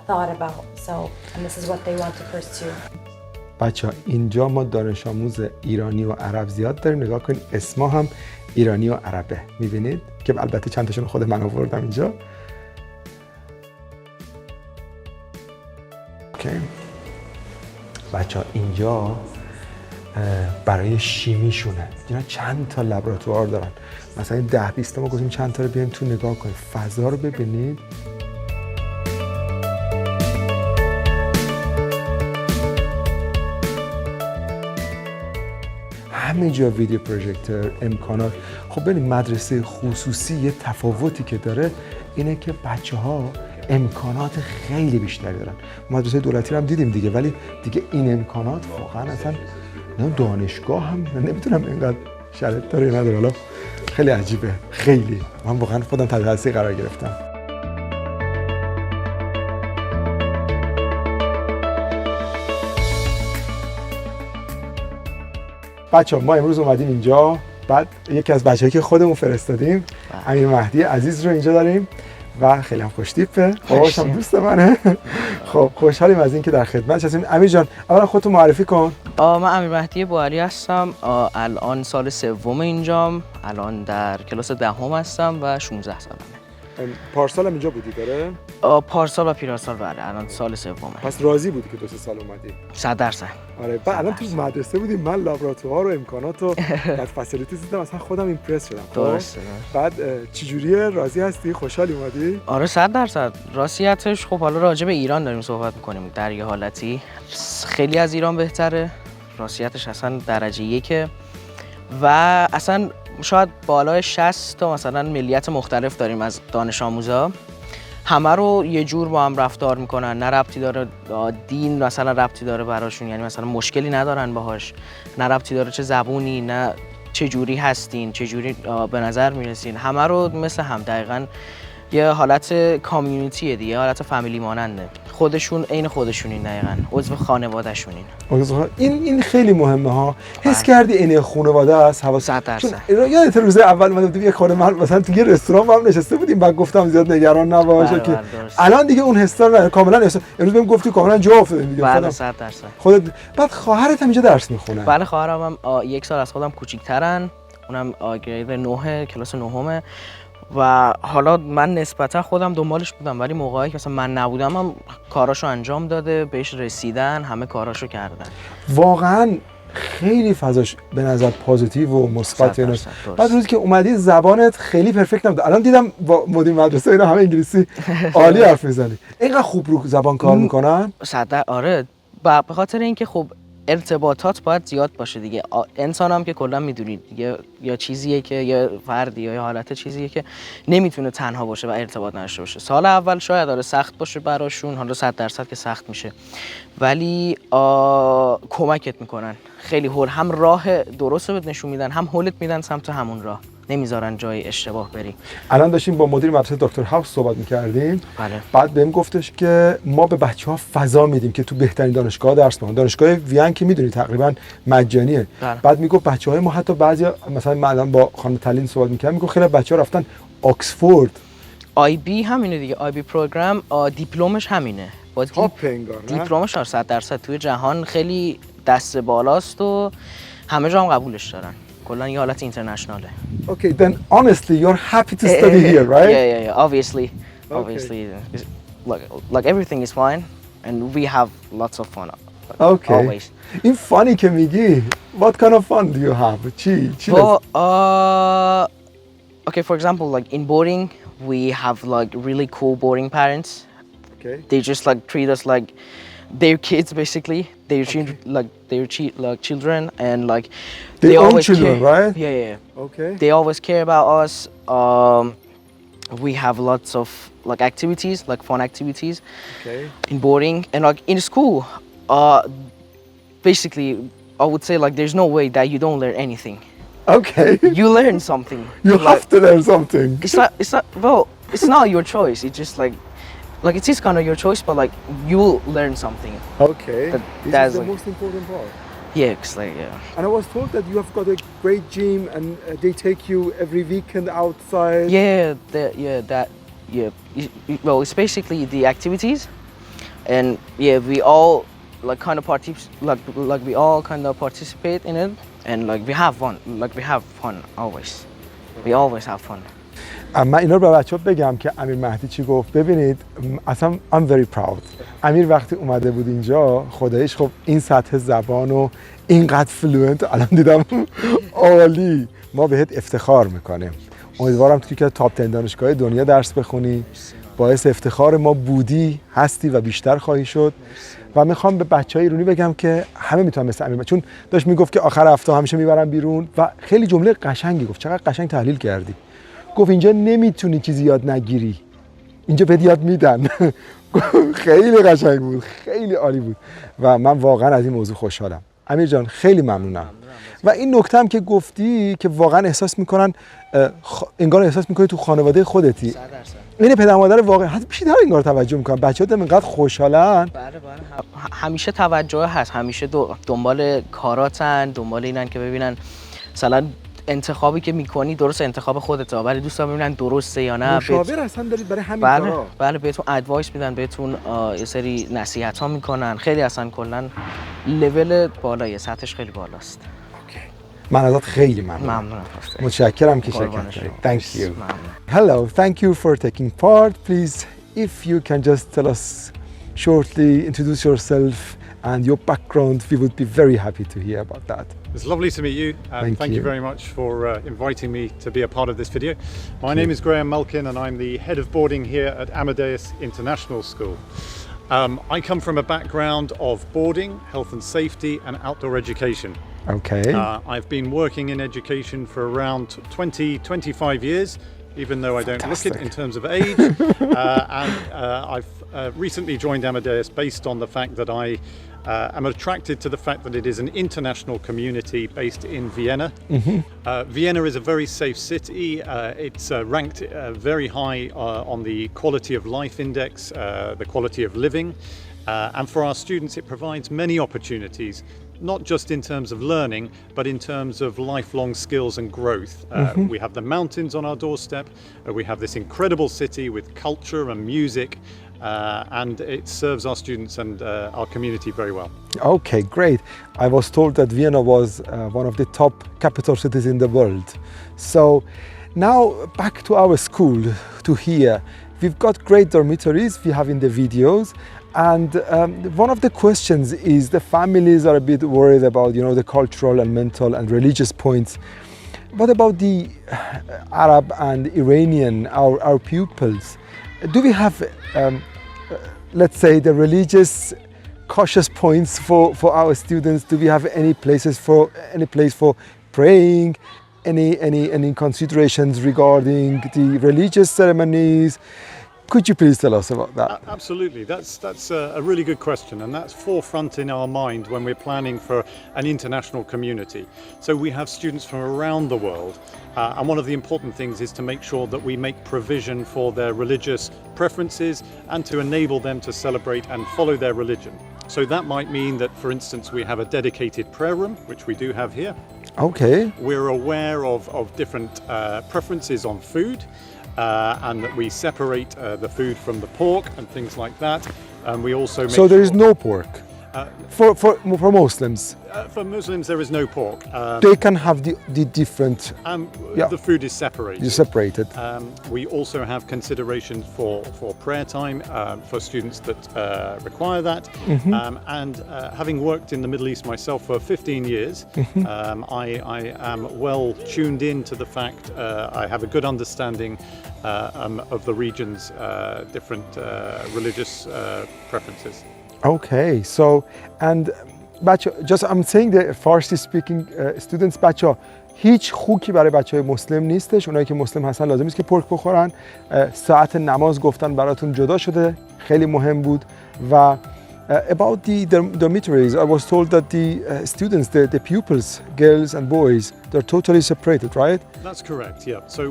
B: thought about. So, and this is what they want to pursue.
A: بچه ها اینجا ما دانش آموز ایرانی و عرب زیاد داریم. نگاه کنید اسما هم ایرانی و عربه، میبینید که البته چند تاشون خود من آوردم اینجا. اوکی. بچه ها اینجا برای شیمیشونه، اینا چند تا لابراتوار دارن، مثلا 10-20 تا ما گفتیم چند تا رو بیایم تو نگاه کنید، فضا رو ببینید. همه جا ویدیو پروژکتور، امکانات. خب ببین مدرسه خصوصی یه تفاوتی که داره اینه که بچه‌ها امکانات خیلی بیشتری دارن. مدرسه دولتی رو هم دیدیم دیگه، ولی دیگه این امکانات واقعا اصلا نه دانشگاه هم نمیتونم اینقدر شرط داره نداره. حالا خیلی عجیبه، خیلی. من واقعا خودم تحت تاثیر قرار گرفتم. بچه‌ها ما امروز اومدیم اینجا، بعد یکی از بچه‌هایی که خودمون فرستادیم امیر مهدی عزیز رو اینجا داریم و خیلی هم خوش‌تیپه، باباش هم دوست منه. خب خوشحالیم از اینکه در خدمتش هستیم. امیر جان اولا خودتو معرفی کن.
E: من امیر مهدی برای هستم، الان سال سوم اینجام، الان در کلاس دهم هستم و 16 سالمه.
A: پارسال هم اینجا بودی داره؟
E: پارسال و پیراسال بله، الان سال سومه.
A: پس راضی بودی که 2 سال اومدی؟
E: 100%.
A: آره، بعد الان تو مدرسه بودیم، من لابراتوار و امکانات و بعد فسیلیتیز دیدم، اصلا خودم ایمپرس شدم.
E: درسته.
A: بعد چجوریه، راضی هستی؟ خوشحال اومدی؟
E: آره 100%. راضیتش خب حالا راجع به ایران داریم صحبت می‌کنیم، در یه حالتی خیلی از ایران بهتره. راضیتش اصلا درجه 1 و اصلا شاید بالای 60 تا مثلا ملیت مختلف داریم از دانش آموزا، همه رو یه جور با هم رفتار میکنن، نه ربطی داره دین مثلا ربطی داره براشون، یعنی مثلا مشکلی ندارن باهاش، نه ربطی داره چه زبونی، نه چه جوری هستین، چه جوری به نظر میرسین، همه رو مثل هم دقیقاً یه حالت کامیونیتیه دیگه، حالت فامیلی ماننده، خودشون عین خودشونین، دقیقاً عضو خانواده‌شونین.
A: این خیلی مهمه ها. حس کردی این خانواده است، حواس
E: 100%.
A: یادت روز اول اومده بودیم یه خانه مثلا تو یه رستوران با هم نشسته بودیم، بعد گفتم زیاد نگران نباش که الان دیگه اون حسا رو کاملا امروز بهم گفتی کاملا جا افتادیم دیگه.
E: بله 100%.
A: خودت بعد خواهرت هم اینجا درس میخونه؟
E: بله خواهرم هم 1 سال از خودم کوچیک‌ترن، اونم گرید 9 کلاس 9 و حالا من نسبتا خودم دنبالش بودم، ولی موقعی که مثلا من نبودم هم کاراشو انجام داده، بهش رسیدن، همه کاراشو کردن.
A: واقعا خیلی فضاش به نظر پوزیتیو و مثبت. بعد روزی که اومدی زبانت خیلی پرفکت نبود، الان دیدم با مدیر مدرسه اینا همه انگلیسی عالی حرف میزنی. اینقدر خوب رو زبان کار میکنن؟
E: آره، به خاطر اینکه خب ارتباطات باید زیاد باشه دیگه. انسان هم که کلا میدونید یا چیزیه که یا فردی یا حالت چیزیه که نمیتونه تنها باشه و ارتباط نداشته باشه. سال اول شاید داره سخت باشه براشون، حالا 100% که سخت میشه، ولی کمکت میکنن خیلی. هم راه درست رو نشون میدن، هم هولت میدن سمت همون راه، نمیذارن جای اشتباه بری.
A: الان داشتیم با مدیر مدرسه دکتر هاوس صحبت میکردیم.
E: بله.
A: بعد بهم گفتش که ما به بچه‌ها فضا میدیم که تو بهترین دانشگاه درس بخونن. دانشگاه وین که میدونی تقریبا مجانیه.
E: بله.
A: بعد میگفت بچه‌های ما حتی بعضی مثلا من با خانم تلین صحبت میکردم، میگفت خیلی بچه‌ها رفتن آکسفورد.
E: آی بی همینه دیگه، آی بی پروگرام دیپلمش همینه. دیپلمش 100% توی جهان خیلی دست بالاست و همه جا هم قبولش دارن. کلا یه حالت اینترنشناله.
A: Okay, then honestly you're happy to study here, right?
E: Yeah. Obviously, like everything is fine and we have lots of fun
A: Okay.
E: Always.
A: این فانی که میگی what kind of fun do you have چی
E: Well, okay, for example, like in boarding, we have like really cool boarding parents.
A: Okay.
E: They just like treat us like their kids, basically. They're like children, and like
A: They own
E: always
A: children,
E: care.
A: right?
E: Yeah.
A: Okay.
E: They always care about us. We have lots of like activities, like fun activities
A: Okay.
E: in boarding, and like in school. Basically, I would say like there's no way that you don't learn anything.
A: Okay.
E: You learn something.
A: You
E: Like,
A: have to learn something.
E: It's not. Well, it's not your choice. It's just like it is kind of your choice, but like you'll learn something.
A: Okay. This
E: that's
A: is the
E: like-
A: most important part.
E: Yeah, 'cause like yeah.
A: And I was told that you have got a great gym and they take you every weekend outside.
E: Well, it's basically the activities, and yeah, we all like kind of we all kind of participate in it, and like we have fun. Like we have fun always. We always have fun.
A: من اینا رو به بچه‌ها بگم که امیر مهدی چی گفت. ببینید اصلا I'm very proud. امیر وقتی اومده بود اینجا خداییش خب این سطح زبان و اینقدر فلوئنت الان دیدم عالی. ما بهت افتخار میکنیم. امیدوارم توی که تاپ 10 دانشگاه دنیا درس بخونی. باعث افتخار ما بودی، هستی و بیشتر خواهی شد. و میخوام به بچهای ایرانی بگم که همه میتونن مثل امیر، چون داشت میگفت که آخر هفته همیشه میبرن بیرون و خیلی جمله قشنگی گفت. چقدر قشنگ تحلیل کردی. گفت اینجا نمیتونی چیزی یاد نگیری، اینجا بهت یاد میدن. خیلی قشنگ بود، خیلی عالی بود و من واقعا از این موضوع خوشحالم. امیر جان خیلی ممنونم. و این نکته هم که گفتی که واقعا احساس میکنن انگار احساس میکنی تو خانواده خودتی.
E: 100%.
A: این پدر مادر واقعا حتی بیشتر انگار توجه میکنن. بچه‌ها اینقدر خوشحالن.
E: بله همیشه توجه هست، همیشه دنبال کاراتن، دنبال اینن که ببینن مثلا انتخابی که میکنی درست انتخاب خودته، ولی دوستان ببینن درسته یا نه.
A: مشاور اصلا دارید برای همین کارا.
E: بله بهتون ادوایس میدن، بهتون یه سری نصیحت ها میکنن. خیلی اصلا کلا لول بالایه، سطحش خیلی بالاست.
A: من ازت خیلی ممنونم. متشکرم که شرکت کردید. Thank you. Hello, thank you for taking part. Please, if you can just tell us shortly, introduce yourself and your background, we would be very happy to hear about that.
F: It's lovely to meet you, and thank you very much for inviting me to be a part of this video. My name is Graham Malkin, and I'm the head of boarding here at Amadeus International School. I come from a background of boarding, health and safety, and outdoor education.
A: Okay.
F: I've been working in education for around 25 years, even though I don't look it in terms of age. And I've recently joined Amadeus based on the fact that I am attracted to the fact that it is an international community based in Vienna. Vienna is a very safe city. It's ranked very high on the quality of life index, the quality of living. And for our students, it provides many opportunities, not just in terms of learning, but in terms of lifelong skills and growth. We have the mountains on our doorstep. We have this incredible city with culture and music. And it serves our students and our community very well.
A: Okay, great. I was told that Vienna was one of the top capital cities in the world. So now back to our school, to here. We've got great dormitories we have in the videos. And one of the questions is the families are a bit worried about, the cultural and mental and religious points. What about the Arab and Iranian, our pupils? Do we have, let's say, the religious cautious points for our students? Do we have any place for praying? Any considerations regarding the religious ceremonies? Could you please tell us about that?
F: Absolutely, that's a really good question, and that's forefront in our mind when we're planning for an international community. So we have students from around the world, and one of the important things is to make sure that we make provision for their religious preferences and to enable them to celebrate and follow their religion. So that might mean that, for instance, we have a dedicated prayer room, which we do have here.
A: Okay.
F: We're aware of different preferences on food. And that we separate the food from the pork and things like that. And we also make
A: So there is no pork? For Muslims,
F: For Muslims, there is no pork.
A: they can have the different. Yeah.
F: The food is separated.
A: You separated.
F: We also have consideration for prayer time for students that require that. And having worked in the Middle East myself for 15 years, I am well tuned in to the fact I have a good understanding of the region's different religious preferences.
A: Okay, so and بچه just I'm saying the Farsi speaking students بچه هیچ خوکی برای بچهای مسلم نیستش. اونایی که مسلم هستن لازم نیست که پورک بخورن. ساعت نماز گفتن براتون جدا شده، خیلی مهم بود. و about the dormitories, I was told that the students, the pupils, girls and boys, they're totally separated, right?
F: That's correct, yeah. So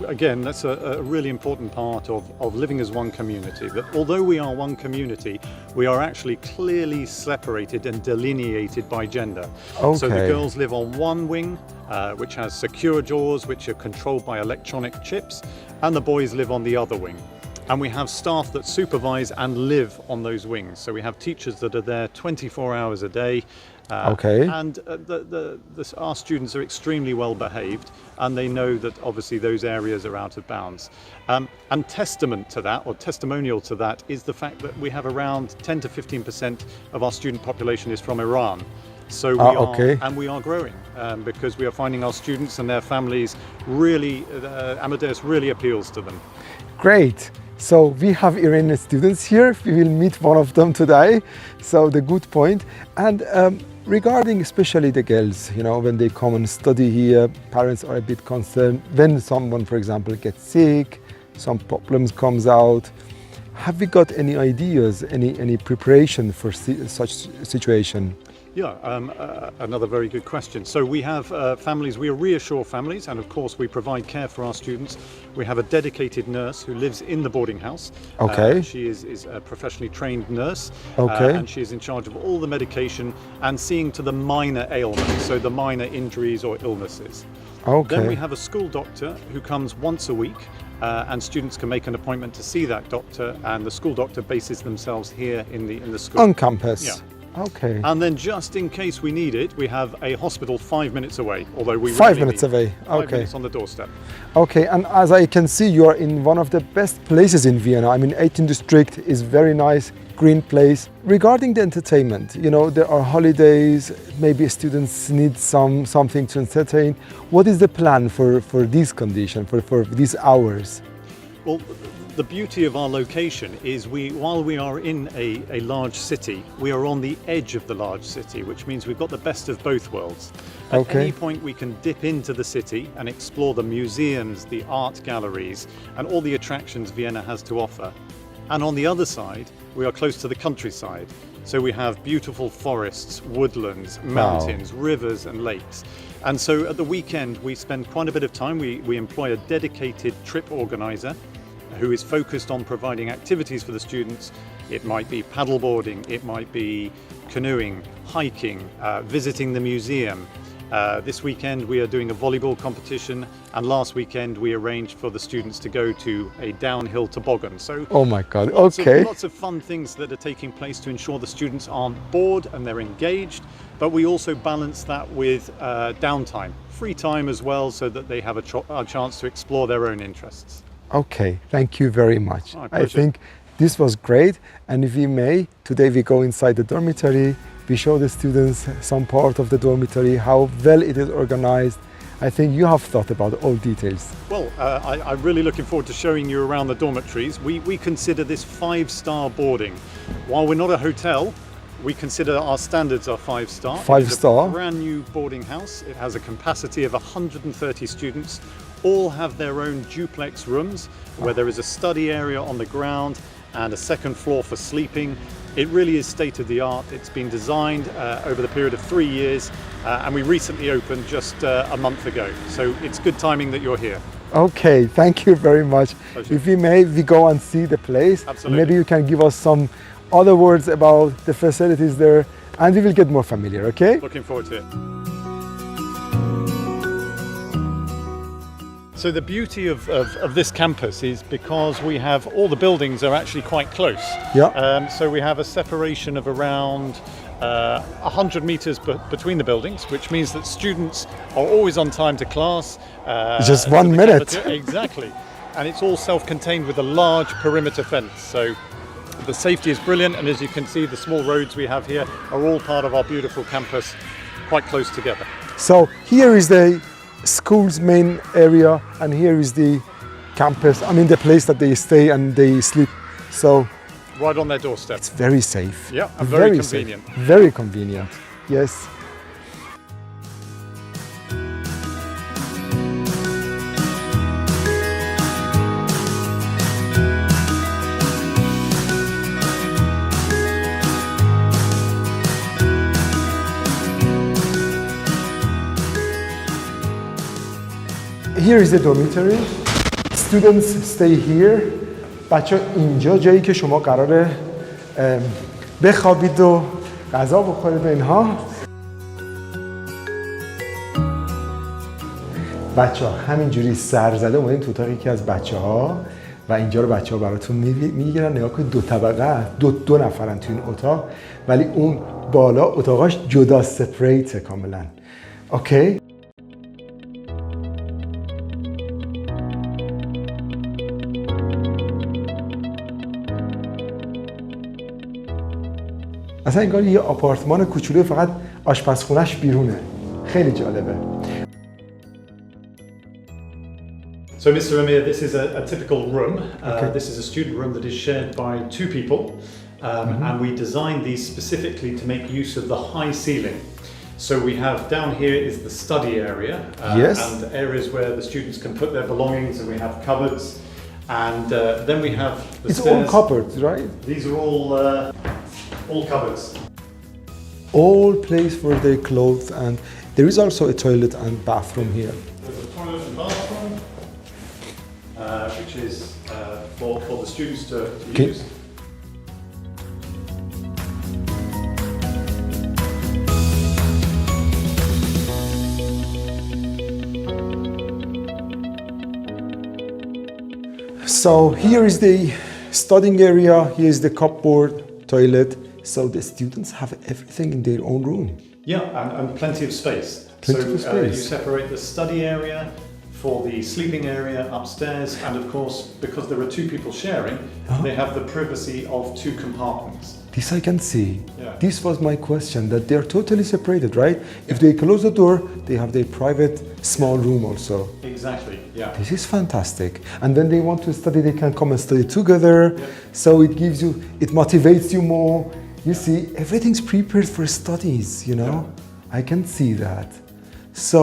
F: again, that's a really important part of living as one community, that although we are one community, we are actually clearly separated and delineated by gender.
A: Okay.
F: So the girls live on one wing, which has secure doors, which are controlled by electronic chips, and the boys live on the other wing. And we have staff that supervise and live on those wings. So we have teachers that are there 24 hours a day.
A: Okay.
F: And our students are extremely well behaved, and they know that obviously those areas are out of bounds. And testament to that, or testimonial to that, is the fact that we have around 10 to 15% of our student population is from Iran. So we are growing because we are finding our students and their families really, Amadeus really appeals to them.
A: Great. So we have Iranian students here. We will meet one of them today. So the good point. And regarding especially the girls, you know, when they come and study here, parents are a bit concerned. When someone, for example, gets sick, some problems comes out. Have we got any ideas, any preparation for such situation?
F: Yeah, another very good question. So we have families, we reassure families, and of course we provide care for our students. We have a dedicated nurse who lives in the boarding house.
A: Okay.
F: She is a professionally trained nurse.
A: Okay.
F: And she is in charge of all the medication and seeing to the minor ailments, so the minor injuries or illnesses.
A: Okay.
F: Then we have a school doctor who comes once a week. And students can make an appointment to see that doctor, and the school doctor bases themselves here in the school.
A: On campus?
F: Yeah.
A: Okay.
F: And then just in case we need it, we have a hospital 5 minutes away, although we
A: 5 minutes away, okay.
F: 5 minutes on the doorstep.
A: Okay, and as I can see, you are in one of the best places in Vienna. I mean, 18th district is very nice, green place. Regarding the entertainment, you know, there are holidays, maybe students need something to entertain. What is the plan for this condition, for these hours?
F: Well, the beauty of our location is while we are in a large city, we are on the edge of the large city, which means we've got the best of both worlds. At any point we can dip into the city and explore the museums, the art galleries, and all the attractions Vienna has to offer. And on the other side, we are close to the countryside. So we have beautiful forests, woodlands, mountains, rivers and lakes. And so at the weekend we spend quite a bit of time. We employ a dedicated trip organizer who is focused on providing activities for the students. It might be paddleboarding, it might be canoeing, hiking, visiting the museum. This weekend we are doing a volleyball competition, and last weekend we arranged for the students to go to a downhill toboggan. So
A: oh my God, okay.
F: Lots of fun things that are taking place to ensure the students aren't bored and they're engaged, but we also balance that with downtime, free time as well, so that they have a chance to explore their own interests.
A: Okay, thank you very much.
F: I
A: think this was great, and if we may, today we go inside the dormitory, we show the students some part of the dormitory, how well it is organized. I think you have thought about all details.
F: Well, I'm really looking forward to showing you around the dormitories. We consider this 5-star boarding. While we're not a hotel, we consider our standards are 5-star.
A: 5-star.
F: It's a brand new boarding house. It has a capacity of 130 students. All have their own duplex rooms where there is a study area on the ground and a second floor for sleeping. It really is state of the art. It's been designed over the period of 3 years and we recently opened just a month ago. So it's good timing that you're here.
A: Okay, thank you very much.
F: Pleasure.
A: If we may, we go and see the place.
F: Absolutely.
A: Maybe you can give us some other words about the facilities there, and we will get more familiar, okay?
F: Looking forward to it. So the beauty of this campus is because we have all the buildings are actually quite close.
A: Yeah.
F: So we have a separation of around 100 meters between the buildings, which means that students are always on time to class.
A: Just 1 minute.
F: Exactly. And it's all self-contained with a large perimeter fence. So the safety is brilliant, and as you can see, the small roads we have here are all part of our beautiful campus, quite close together.
A: So here is the school's main area, and here is the campus. I mean, the place that they stay and they sleep. So
F: Right on their doorstep.
A: it's very safe.
F: Yeah, and very convenient.
A: Safe. Very convenient. Yes. Here is the dormitory. Students stay here. بچه اینجا جایی که شما قراره بخوابید و غذا بخورید و اینها. بچه ها همینجوری سر زده اومدیم تو اتاق یکی از بچه ها و اینجا رو بچه ها براتون میگیرن. نگاه کنید 2 طبقه، دو نفرن تو این اتاق، ولی اون بالا اتاقاش جدا سپریته کاملا. اوکی؟ اصلا انگار یه آپارتمان کوچولو فقط آشپزخونه‌اش بیرونه. خیلی جالبه.
F: So Mr. Amir, this is a typical room. This is a student room that is shared by 2 people, and we designed these specifically to make use of the high ceiling. So we have down here is the study area,
A: Yes.
F: and areas where the students can put their belongings, and we have cupboards, and then we have the
A: It's
F: stairs.
A: all cupboards, right?
F: These are all cupboards.
A: All place for their clothes, and there is also a toilet and bathroom here.
F: There's a toilet and bathroom, which is for the students to
A: Okay.
F: use.
A: So here is the studying area, here is the cupboard, toilet. So the students have everything in their own room.
F: Yeah, and plenty of space.
A: Plenty
F: so
A: of space.
F: You separate the study area for the sleeping area upstairs, and of course, because there are 2 people sharing, they have the privacy of 2 compartments.
A: This I can see.
F: Yeah.
A: This was my question, that they're totally separated, right? If they close the door, they have their private small room also.
F: Exactly, yeah.
A: This is fantastic. And when they want to study, they can come and study together. So it gives you, it motivates you more. You see, everything's prepared for studies, you know? I can see that. So,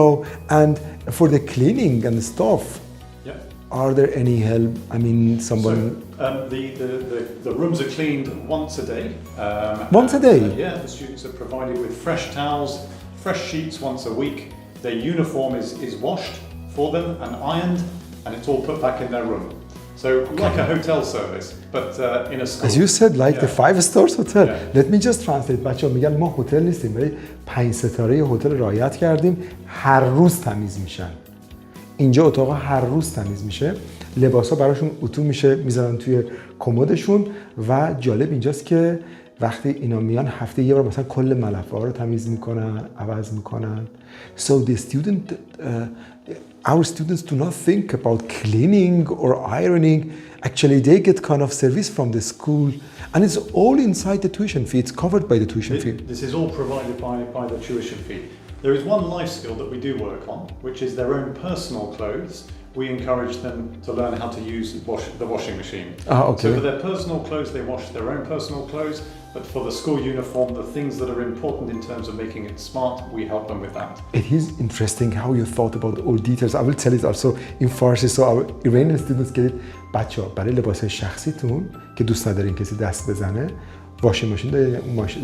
A: and for the cleaning and stuff, are there any help? I mean, someone...
F: So, the rooms are cleaned once a day.
A: Once a day?
F: Yeah, the students are provided with fresh towels, fresh sheets once a week. Their uniform is washed for them and ironed, and it's all put back in their room. So like a hotel service, but in a school.
A: As you said, like the 5 stars hotel.
F: Yeah.
A: Let me just translate. بچه‌ها میگن ما هتل نیستیم، ولی 5 ستاره هتل رعایت کردیم. هر روز تمیز میشن. اینجا اتاقا هر روز تمیز میشه. لباسا براشون اتو میشه، میذارن توی کمدشون. و جالب اینجاست که وقتی اینا میان هفته یه بار مثلا کل ملافه ها رو تمیز میکنن، عوض میکنن. So the student, our students do not think about cleaning or ironing. Actually, they get kind of service from the school, and it's all inside the tuition fee. It's covered by the tuition fee.
F: This is all provided by the tuition fee. There is one life skill that we do work on, which is their own personal clothes. We encourage them to learn how to use the washing machine.
A: Okay.
F: So for their personal clothes, they wash their own personal clothes, but for the school uniform, the things that are important in terms of making it smart, we help them with that.
A: It is interesting how you thought about all details. I will tell it also in Farsi, so our Iranian students get it. بچه‌ها برای لباس‌های شخصیتون که دوست ندارین کسی دست بزنه، واشینگ ماشین دارین،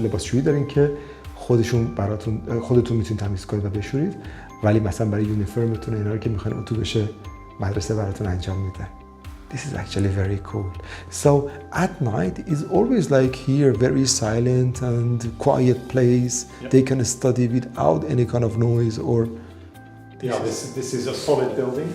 A: لباسشویی دارین که خودتون میتونید تمیز کنید و بشورید. ولی مثلا برای یونیفرمتون اینا رو که میخواین اتو بشه، مدرسه براتون انجام میده. This is actually very cool. So at night is always like here, very silent and quiet place. They can study without any kind of noise or
F: Yeah, this is a solid building.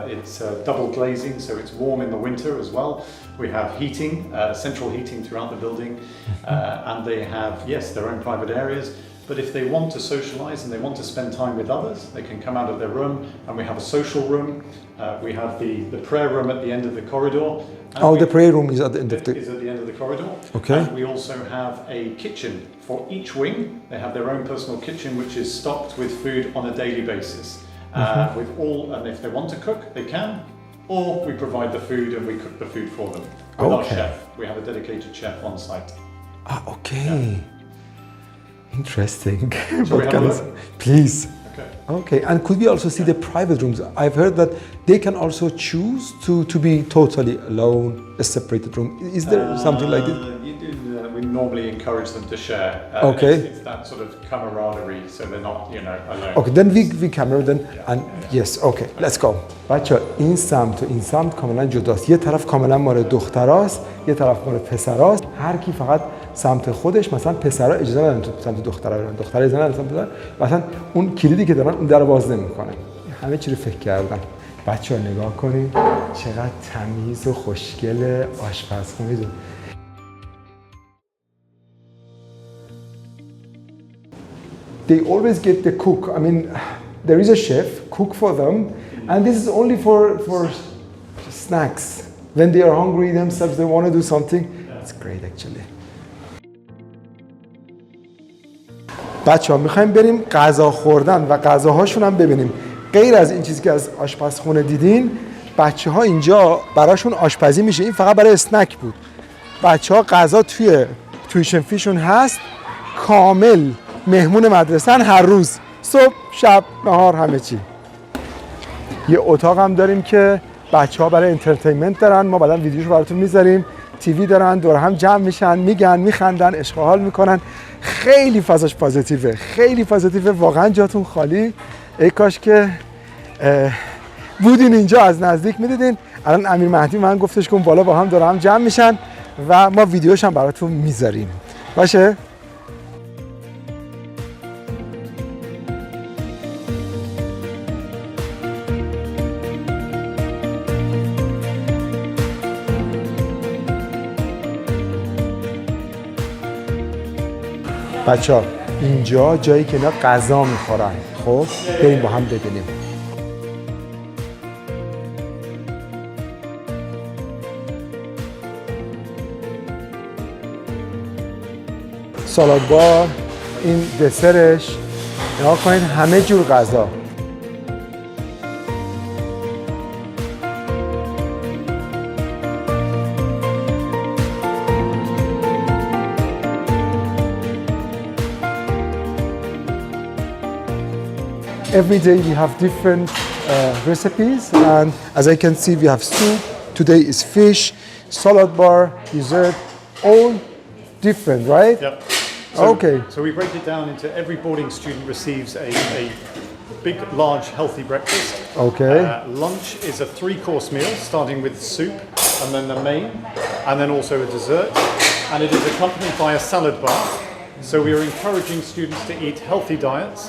F: It's double glazing, so it's warm in the winter as well. We have heating, central heating throughout the building, and they have, yes, their own private areas. But if they want to socialise and they want to spend time with others, they can come out of their room, and we have a social room. We have the prayer room at the end of the corridor.
A: The prayer room is at the end of
F: is at the end of the corridor.
A: Okay.
F: And we also have a kitchen for each wing. They have their own personal kitchen, which is stocked with food on a daily basis. With all, and if they want to cook, they can, or we provide the food and we cook the food for them. With our chef, we have a dedicated chef on site.
A: Okay. Yeah. Interesting.
F: So we have a look?
A: Please.
F: Okay.
A: Okay, and could we also see the private rooms? I've heard that they can also choose to be totally alone, a separated room. Is there something like this?
F: We normally encourage them to share.
A: Okay.
F: It's that sort of camaraderie, so they're not, alone.
A: Okay, then we camera then, and yes, okay, let's go. بچه این سمت و این سمت کاملا جداست. یه طرف کاملا مال دختراست، یه طرف مال پسراست. هر کی فقط سمت خودش، مثلا پسرا اجازه ندارن تو سمت دخترا برن، دخترا اجازه ندارن سمت پسر. مثلا اون کلیدی که دارن اون در باز نمیکنه. همه چی رو فکر کردن. بچه‌ها نگاه کنید چقدر تمیز و خوشگل آشپزخونه. They always get the cook. I mean, there is a chef, cook for them, and this is only for snacks. When they are hungry themselves, they want to do something. It's great actually. بچه‌ها می‌خوایم بریم غذا خوردن و غذاهاشون هم ببینیم. غیر از این چیزی که از آشپزخونه دیدین، بچه‌ها اینجا براشون آشپزی میشه. این فقط برای اسنک بود. بچه‌ها غذا توی تویشن فیشون هست، کامل مهمون مدرسه‌ن هر روز، صبح، شب، نهار، همه چی. یه اتاق هم داریم که بچه‌ها برای انترتینمنت دارن، ما بعداً ویدیوشو براتون میذاریم. تیوی دارن، دور هم جمع میشن، میگن، میخندن، عشق و حال میکنن. خیلی فضاش پازیتیوه، خیلی پازیتیوه، واقعا جاتون خالی. ای کاش که بودین اینجا از نزدیک میدیدین. الان امیر مهدی من گفتش که اون بالا با هم دور هم جمع میشن و ما ویدیوش هم براتون میذاریم. باشه؟ بچه‌ها اینجا جایی که اینا غذا میخورن. خب بریم با هم ببینیم. سالاد بار، این دسرش، نگاه کنید همه جور غذا. Every day we have different recipes, and as I can see, we have soup. Today is fish, salad bar, dessert, all different, right?
F: Yep.
A: Okay.
F: So we break it down into every boarding student receives a big, large, healthy breakfast.
A: Okay.
F: Lunch is a 3-course meal, starting with soup, and then the main, and then also a dessert, and it is accompanied by a salad bar. So we are encouraging students to eat healthy diets,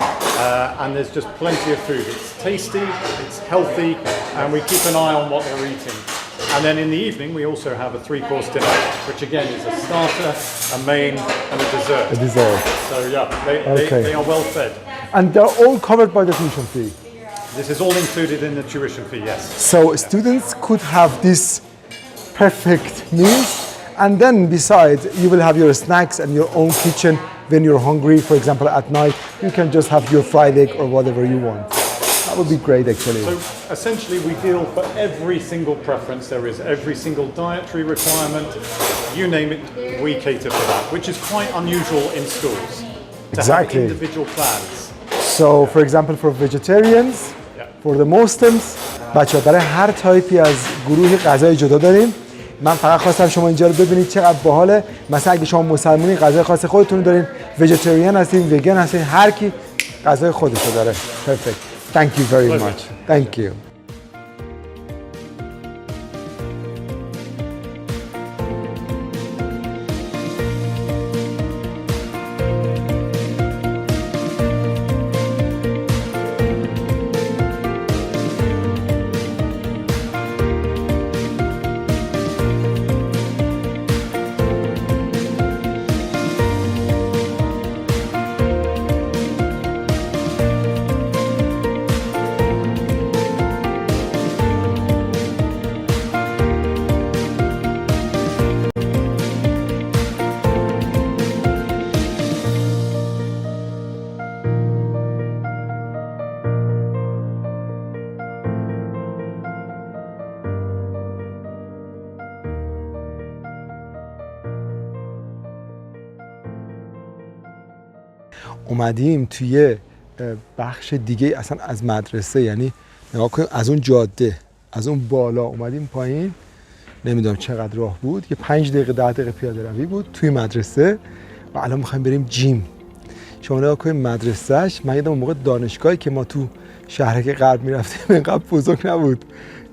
F: and there's just plenty of food. It's tasty, it's healthy, and we keep an eye on what they're eating. And then in the evening, we also have a 3-course dinner, which again is a starter, a main, and a dessert.
A: A dessert.
F: So yeah, they are well fed.
A: And they're all covered by the tuition fee.
F: This is all included in the tuition fee, yes.
A: So students could have this perfect meals. And then besides, you will have your snacks and your own kitchen when you're hungry. For example, at night, you can just have your fried egg or whatever you want. That would be great, actually.
F: So essentially, we deal for every single preference there is, every single dietary requirement, you name it, we cater for that, which is quite unusual in schools.
A: Exactly.
F: To have individual plans.
A: So, for example, for vegetarians, for the Muslims, بچه‌ها برای هر تایپی از گروه غذای جدا داریم. من فقط خواستم شما اینجا رو ببینید چقدر باحاله. مثلا اگه شما مسلمانی غذای خاص خودتون دارین، ویژیتریان هستین، ویگن هستین، هر کی غذای خودش رو داره. Perfect. Thank you very much. Thank you. اومدیم توی بخش دیگه اصلا از مدرسه، یعنی نگاه کنیم از اون جاده از اون بالا اومدیم پایین، نمیدونم چقدر راه بود، یه 5 دقیقه 10 دقیقه پیاده روی بود توی مدرسه و الان میخوایم بریم جیم. شما نگاه کنید مدرسهش، من یادم اون موقع دانشگاهی که ما تو شهرک غرب میرفتیم اینقدر بزرگ نبود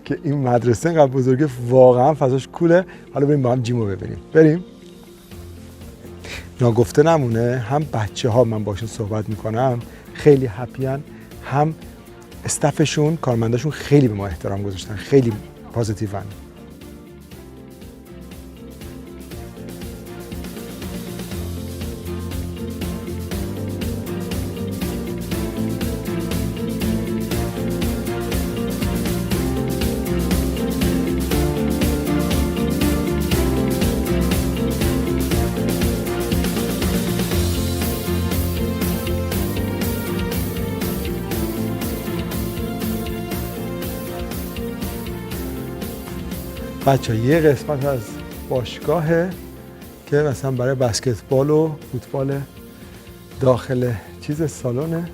A: که این مدرسه اینقدر بزرگه، واقعا فضاش کوله. حالا بریم با هم جیم رو ببینیم. بریم. ناگفته نمونه، هم بچه ها من باشون صحبت میکنم خیلی هپیان، هم استفشون کارمنداشون خیلی به ما احترام گذاشتن، خیلی پوزیتیون. بچه یه قسمت از باشگاهه که مثلا برای بسکتبال و فوتبال داخل چیز سالونه،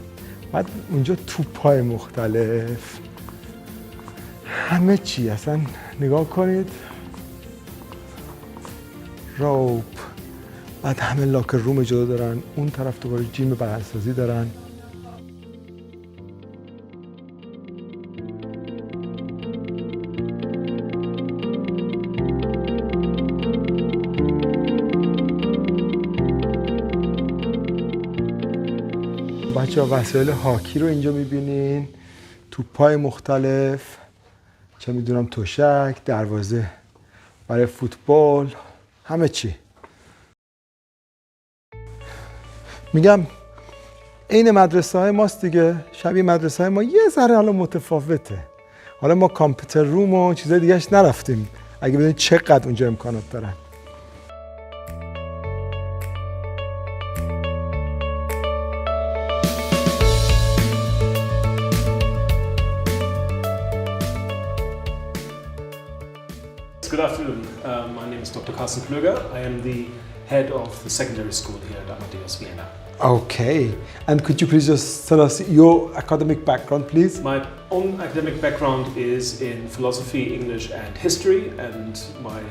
A: بعد اونجا توپ‌های مختلف، همه چی اصلا نگاه کنید، روپ، بعد همه لاکر روم جدا دارن، اون طرف دوباره جیم بدنسازی دارن. بچه ها وسایل هاکی رو اینجا میبینین، توپ‌های مختلف، چه میدونم تشک، دروازه برای فوتبال، همه چی. میگم این مدرسه های ماست دیگه، شبیه مدرسه های ما، یه ذره حالا متفاوته. حالا ما کامپیوتر روم و چیزای دیگهش نرفتیم، اگه بدونید چقدر اونجا امکانات دارن.
G: Good afternoon. My name is Dr. Carsten Klöger. I am the head of the secondary school here at Amadeus, Vienna.
A: Okay. And could you please just tell us your academic background, please?
G: My own academic background is in philosophy, English and history, and my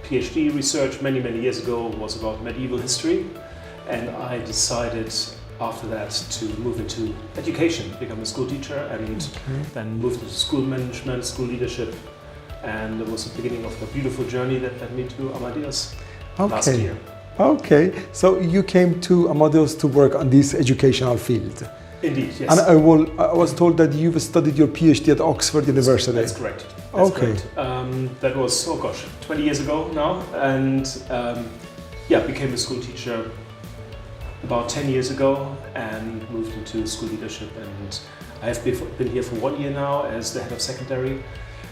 G: PhD research many years ago was about medieval history, and I decided after that to move into education, become a school teacher, and then move into school management, school leadership. And it was the beginning of the beautiful journey that led me to Amadeus last year.
A: Okay, so you came to Amadeus to work on this educational field.
G: Indeed, yes.
A: And I was told that you've studied your PhD at Oxford University.
G: That's correct. That's correct. That was, 20 years ago now. And became a school teacher about 10 years ago and moved into school leadership. And I have been here for 1 year now as the head of secondary.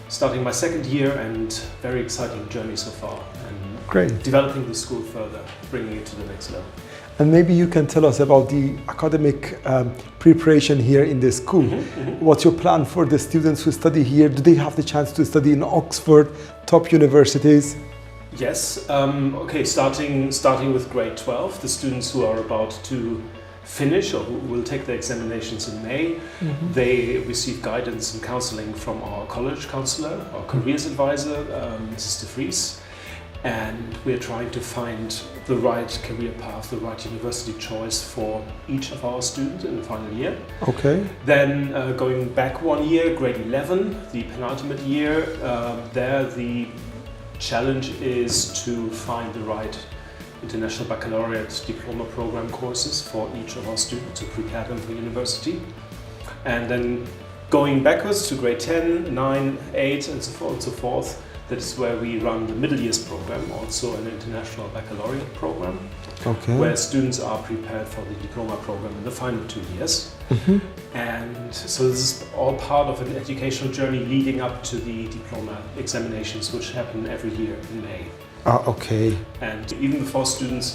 G: Starting my second year, and very exciting journey so far, and
A: great.
G: Developing the school further, bringing it to the next level.
A: And maybe you can tell us about the academic preparation here in the school. What's your plan for the students who study here? Do they have the chance to study in Oxford, top universities?
G: Yes. Starting with grade 12, the students who are about to finish or who will take their examinations in May, they receive guidance and counseling from our college counselor, our careers advisor, Mrs. De Vries, and we're trying to find the right career path, the right university choice for each of our students in the final year.
A: Okay.
G: Then going back 1 year, grade 11, the penultimate year, there the challenge is to find the right international baccalaureate diploma program courses for each of our students to prepare them for university. And then going backwards to grade 10, 9, 8 and so forth and so forth, that is where we run the middle years program, also an international baccalaureate program, where students are prepared for the diploma program in the final 2 years. And so this is all part of an educational journey leading up to the diploma examinations, which happen every year in May.
A: Okay.
G: And even before students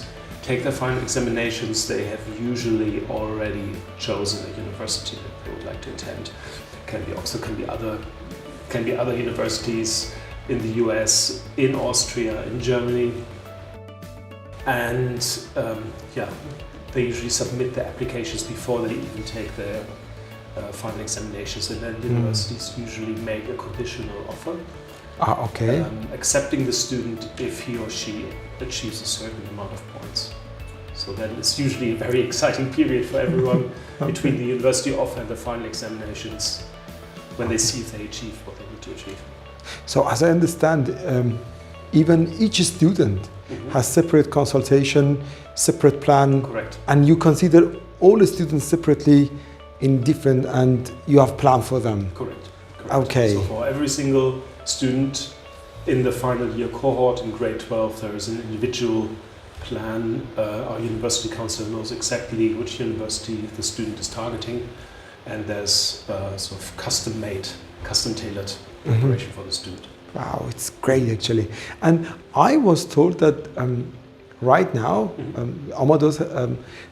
G: take their final examinations, they have usually already chosen a university that they would like to attend. Can be Oxford, can be other universities in the US, in Austria, in Germany. And they usually submit their applications before they even take their final examinations, and then universities usually make a conditional offer.
A: Okay.
G: Accepting the student if he or she achieves a certain amount of points. So then it's usually a very exciting period for everyone between the university offer and the final examinations, when they see if they achieve what they need to achieve.
A: So as I understand, even each student has separate consultation, separate plan.
G: Correct.
A: And you consider all the students separately in different, and you have plan for them.
G: Correct.
A: Okay.
G: So for every single student in the final year cohort in grade 12, there is an individual plan. Our university council knows exactly which university the student is targeting, and there's sort of custom-made, custom-tailored preparation for the student.
A: Wow, it's great actually. And I was told that right now, Amadeus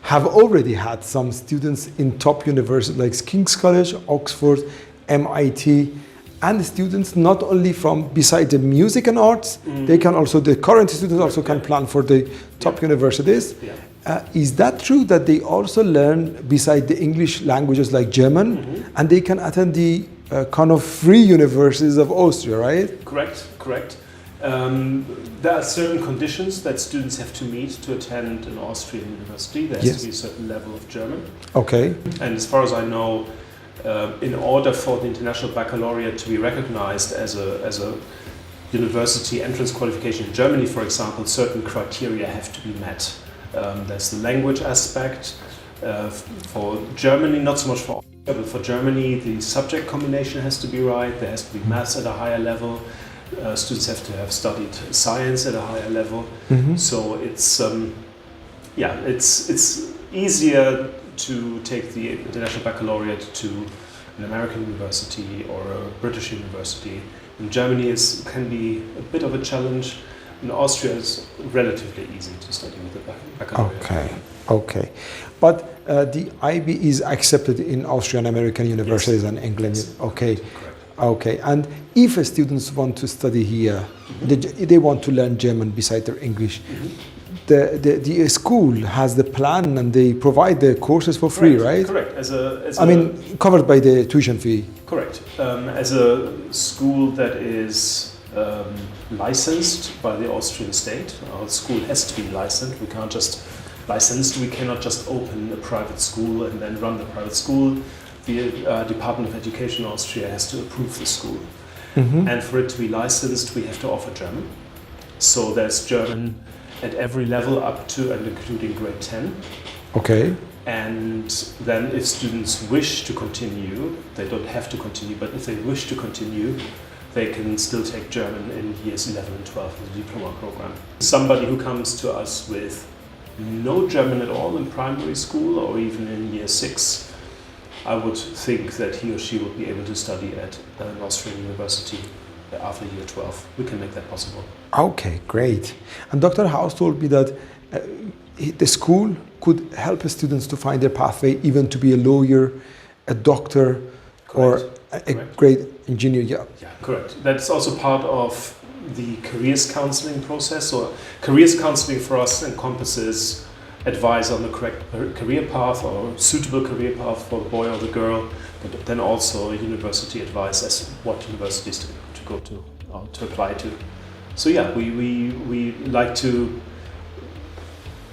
A: have already had some students in top universities like King's College, Oxford, MIT, and students not only from beside the music and arts, they can also, the current students also can plan for the top universities. Is that true that they also learn beside the English languages like German, and they can attend the kind of free universities of Austria, right?
G: Correct. There are certain conditions that students have to meet to attend an Austrian university. There has to be a certain level of German.
A: Okay.
G: And as far as I know, in order for the international baccalaureate to be recognized as a university entrance qualification in Germany, for example, certain criteria have to be met. There's the language aspect. For Germany, not so much for Austria, but for Germany, the subject combination has to be right. There has to be maths at a higher level. Students have to have studied science at a higher level. So it's easier to take the international baccalaureate to an American university or a British university. In Germany, it can be a bit of a challenge. In Austria, it's relatively easy to study with the baccalaureate.
A: Okay. But the IB is accepted in Austrian American universities and England.
G: Yes.
A: Okay.
G: Correct.
A: Okay. And if students want to study here, they want to learn German beside their English, the school has the plan and they provide the courses for free, right?
G: Correct.
A: Covered by the tuition fee.
G: Correct. As a school that is licensed by the Austrian state, our school has to be licensed. We cannot just open a private school and then run the private school. The Department of Education in Austria has to approve the school. And for it to be licensed, we have to offer German. So there's German at every level up to and including grade 10. Okay. And then if students wish to continue, they don't have to continue, but if they wish to continue, they can still take German in years 11 and 12 in the diploma program. Somebody who comes to us with no German at all in primary school or even in year 6, I would think that he or she would be able to study at an Austrian university after year 12. We can make that possible. Okay, great. And Dr. House told me that the school could help students to find their pathway, even to be a lawyer, a doctor, or a great engineer. Yeah, correct. That's also part of the careers counseling process. So careers counseling for us encompasses advice on the correct career path or suitable career path for the boy or the girl, but then also university advice as what universities to go to or to apply to. So yeah, we like to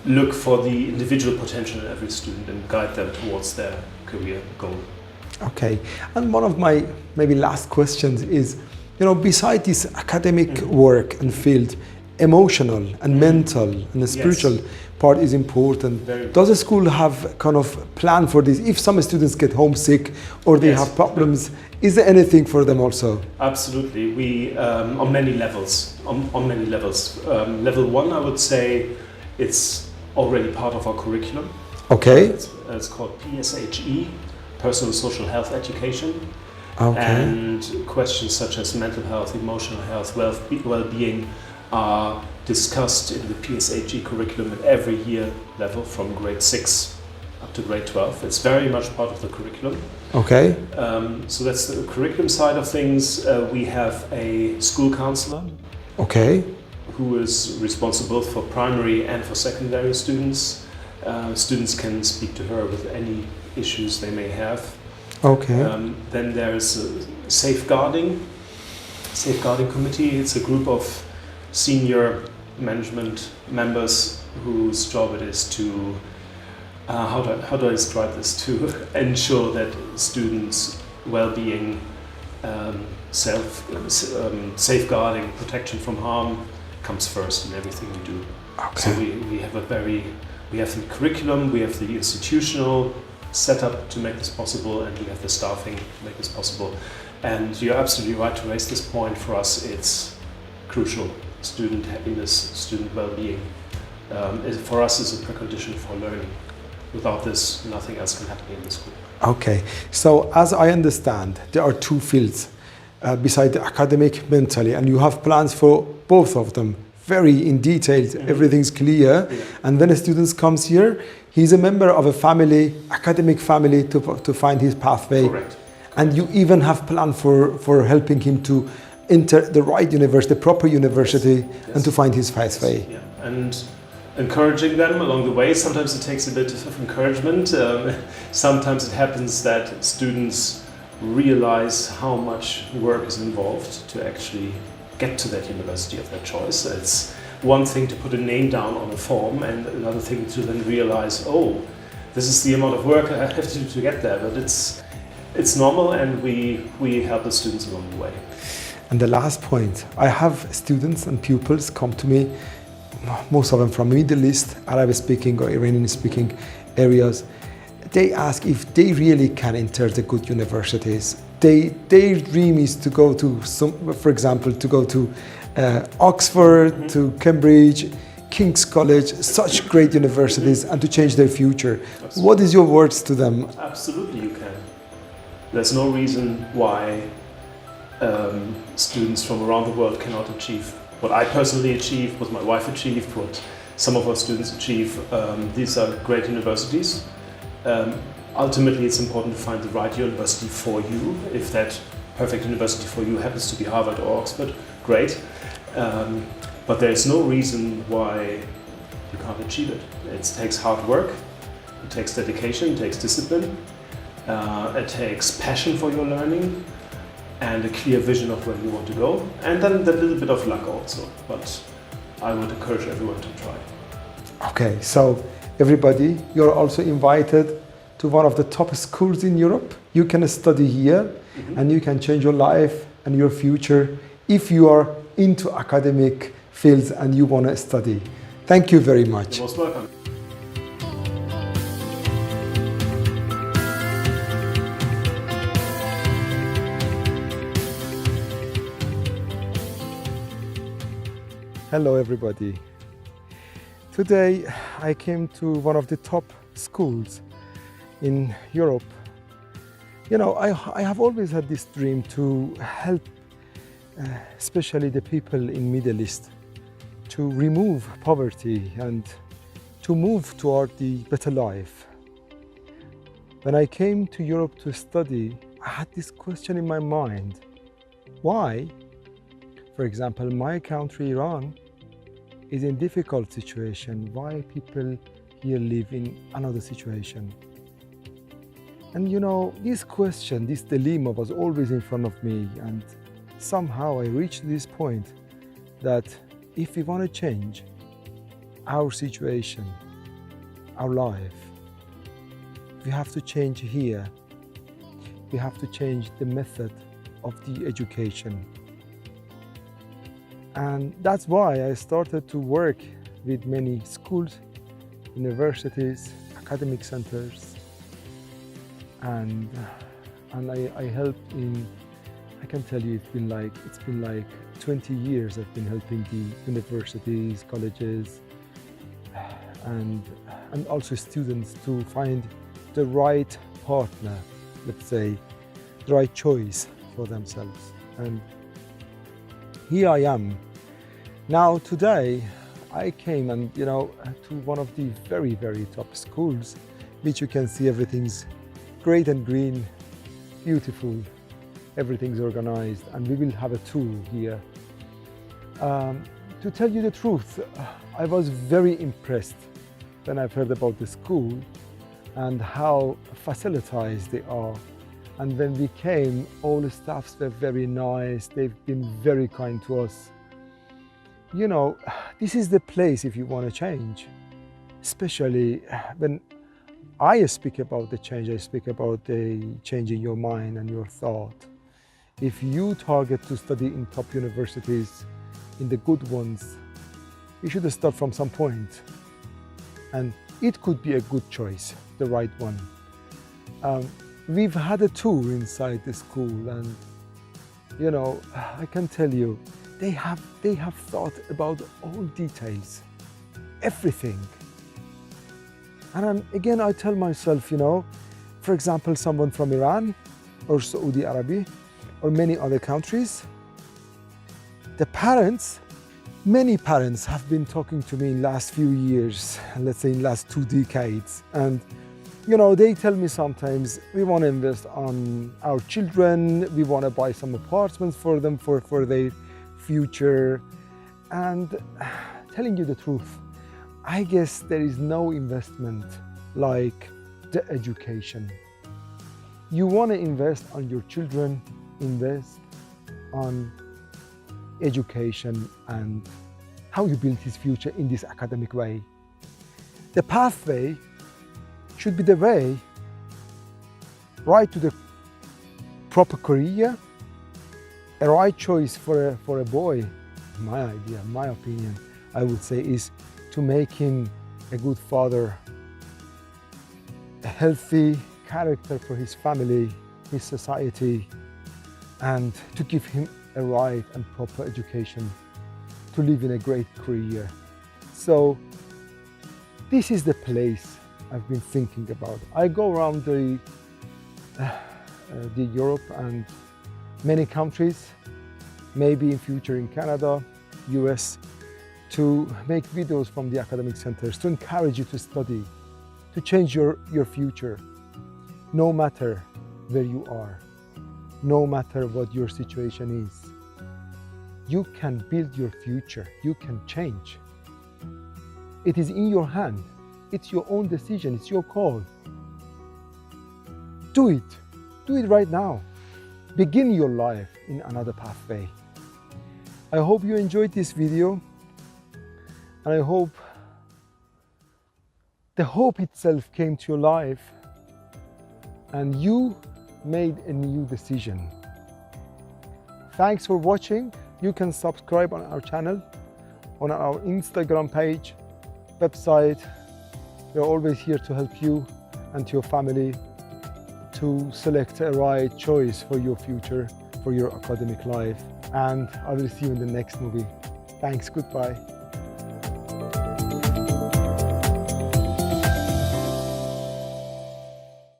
G: look for the individual potential in every student and guide them towards their career goal. Okay, and one of my maybe last questions is, beside this academic work and field, emotional and mental and the spiritual part is important. Does the school have kind of plan for this? If some students get homesick or they have problems, is there anything for them also? Absolutely. We on many levels. Level 1, I would say, it's already part of our curriculum. Okay. It's called PSHE, Personal Social Health Education. Okay. And questions such as mental health, emotional health, well-being are discussed in the PSHE curriculum at every year level from grade 6 up to grade 12. It's very much part of the curriculum. Okay. So that's the curriculum side of things. We have a school counselor. Okay. Who is responsible for primary and for secondary students. Students can speak to her with any issues they may have.
A: Okay.
G: Then there's a safeguarding committee. It's a group of senior management members whose job it is to how do I describe this, to ensure that students' well-being, safeguarding, protection from harm comes first in everything we do.
A: Okay.
G: So we have the curriculum, we have the institutional setup to make this possible, and we have the staffing to make this possible. And you're absolutely right to raise this point. For us, it's crucial. Student happiness, student well-being, for us is a precondition for learning. Without this, nothing else can happen in the school.
A: Okay, so as I understand, there are two fields beside the academic, mentally, and you have plans for both of them, very in detail, everything's clear.
G: Yeah.
A: And when a student comes here, he's a member of a family, academic family, to find his pathway.
G: Correct.
A: And you even have plan for helping him to enter the right university, the proper university,
G: Yes.
A: and to find his pathway.
G: Yeah. And encouraging them along the way. Sometimes it takes a bit of encouragement. Sometimes it happens that students realize how much work is involved to actually get to that university of their choice. It's one thing to put a name down on a form, and another thing to then realize, oh, this is the amount of work I have to do to get there. But it's normal, and we help the students along the way.
A: And the last point, I have students and pupils come to me, most of them from Middle East, Arabic-speaking or Iranian-speaking areas. They ask if they really can enter the good universities. Their dream is to go to for example, to go to Oxford, to Cambridge, King's College, such great universities, and to change their future.
G: Absolutely.
A: What is your words to them?
G: Absolutely, you can. There's no reason why students from around the world cannot achieve what I personally achieved, what my wife achieved, what some of our students achieve. These are great universities. Ultimately, it's important to find the right university for you. If that perfect university for you happens to be Harvard or Oxford, great. But there's no reason why you can't achieve it. It takes hard work, it takes dedication, it takes discipline, it takes passion for your learning, and a clear vision of where you want to go, and then a little bit of luck also. But I would encourage everyone to try.
A: Okay, so everybody, you're also invited to one of the top schools in Europe. You can study here, and you can change your life and your future if you are into academic fields and you want to study. Thank you very much.
G: You're most welcome.
A: Hello everybody. Today I came to one of the top schools in Europe. You know, I have always had this dream to help especially the people in Middle East to remove poverty and to move toward the better life. When I came to Europe to study, I had this question in my mind. Why? For example, my country, Iran, is in a difficult situation. Why people here live in another situation? And you know, this question, this dilemma was always in front of me, and somehow I reached this point that if we want to change our situation, our life, we have to change here. We have to change the method of the education. And that's why I started to work with many schools, universities, academic centers, and I helped in, I can tell you it's been like 20 years I've been helping the universities, colleges, and also students to find the right partner, let's say, the right choice for themselves. And here I am. Now today I came and to one of the very, very top schools, which you can see everything's great and green, beautiful, everything's organized, and we will have a tour here. To tell you the truth, I was very impressed when I've heard about the school and how facilitized they are. And when we came, all the staffs were very nice. They've been very kind to us. You know, this is the place if you want to change. Especially when I speak about the change, I speak about the change in your mind and your thought. If you target to study in top universities, in the good ones, you should start from some point. And it could be a good choice, the right one. We've had a tour inside the school, and you know, I can tell you, they have thought about all details, everything. And again, I tell myself, you know, for example, someone from Iran or Saudi Arabia or many other countries, the parents, many parents have been talking to me in last few years, let's say in last 2 decades, and you know, they tell me sometimes, we want to invest on our children, we want to buy some apartments for them for their future. And telling you the truth, I guess there is no investment like the education. You want to invest on your children, invest on education and how you build his future in this academic way. The pathway should be the way right to the proper career, a right choice for a boy. My idea, my opinion, I would say, is to make him a good father, a healthy character for his family, his society, and to give him a right and proper education to live in a great career. So this is the place I've been thinking about. I go around the Europe and many countries, maybe in future in Canada, US, to make videos from the academic centers to encourage you to study, to change your future, no matter where you are, no matter what your situation is. You can build your future, you can change. It is in your hand. It's your own decision, it's your call. Do it right now. Begin your life in another pathway. I hope you enjoyed this video, and I hope the hope itself came to your life and you made a new decision. Thanks for watching. You can subscribe on our channel, on our Instagram page, website. We're always here to help you and your family to select a right choice for your future, for your academic life. And I will see you in the next movie. Thanks, goodbye.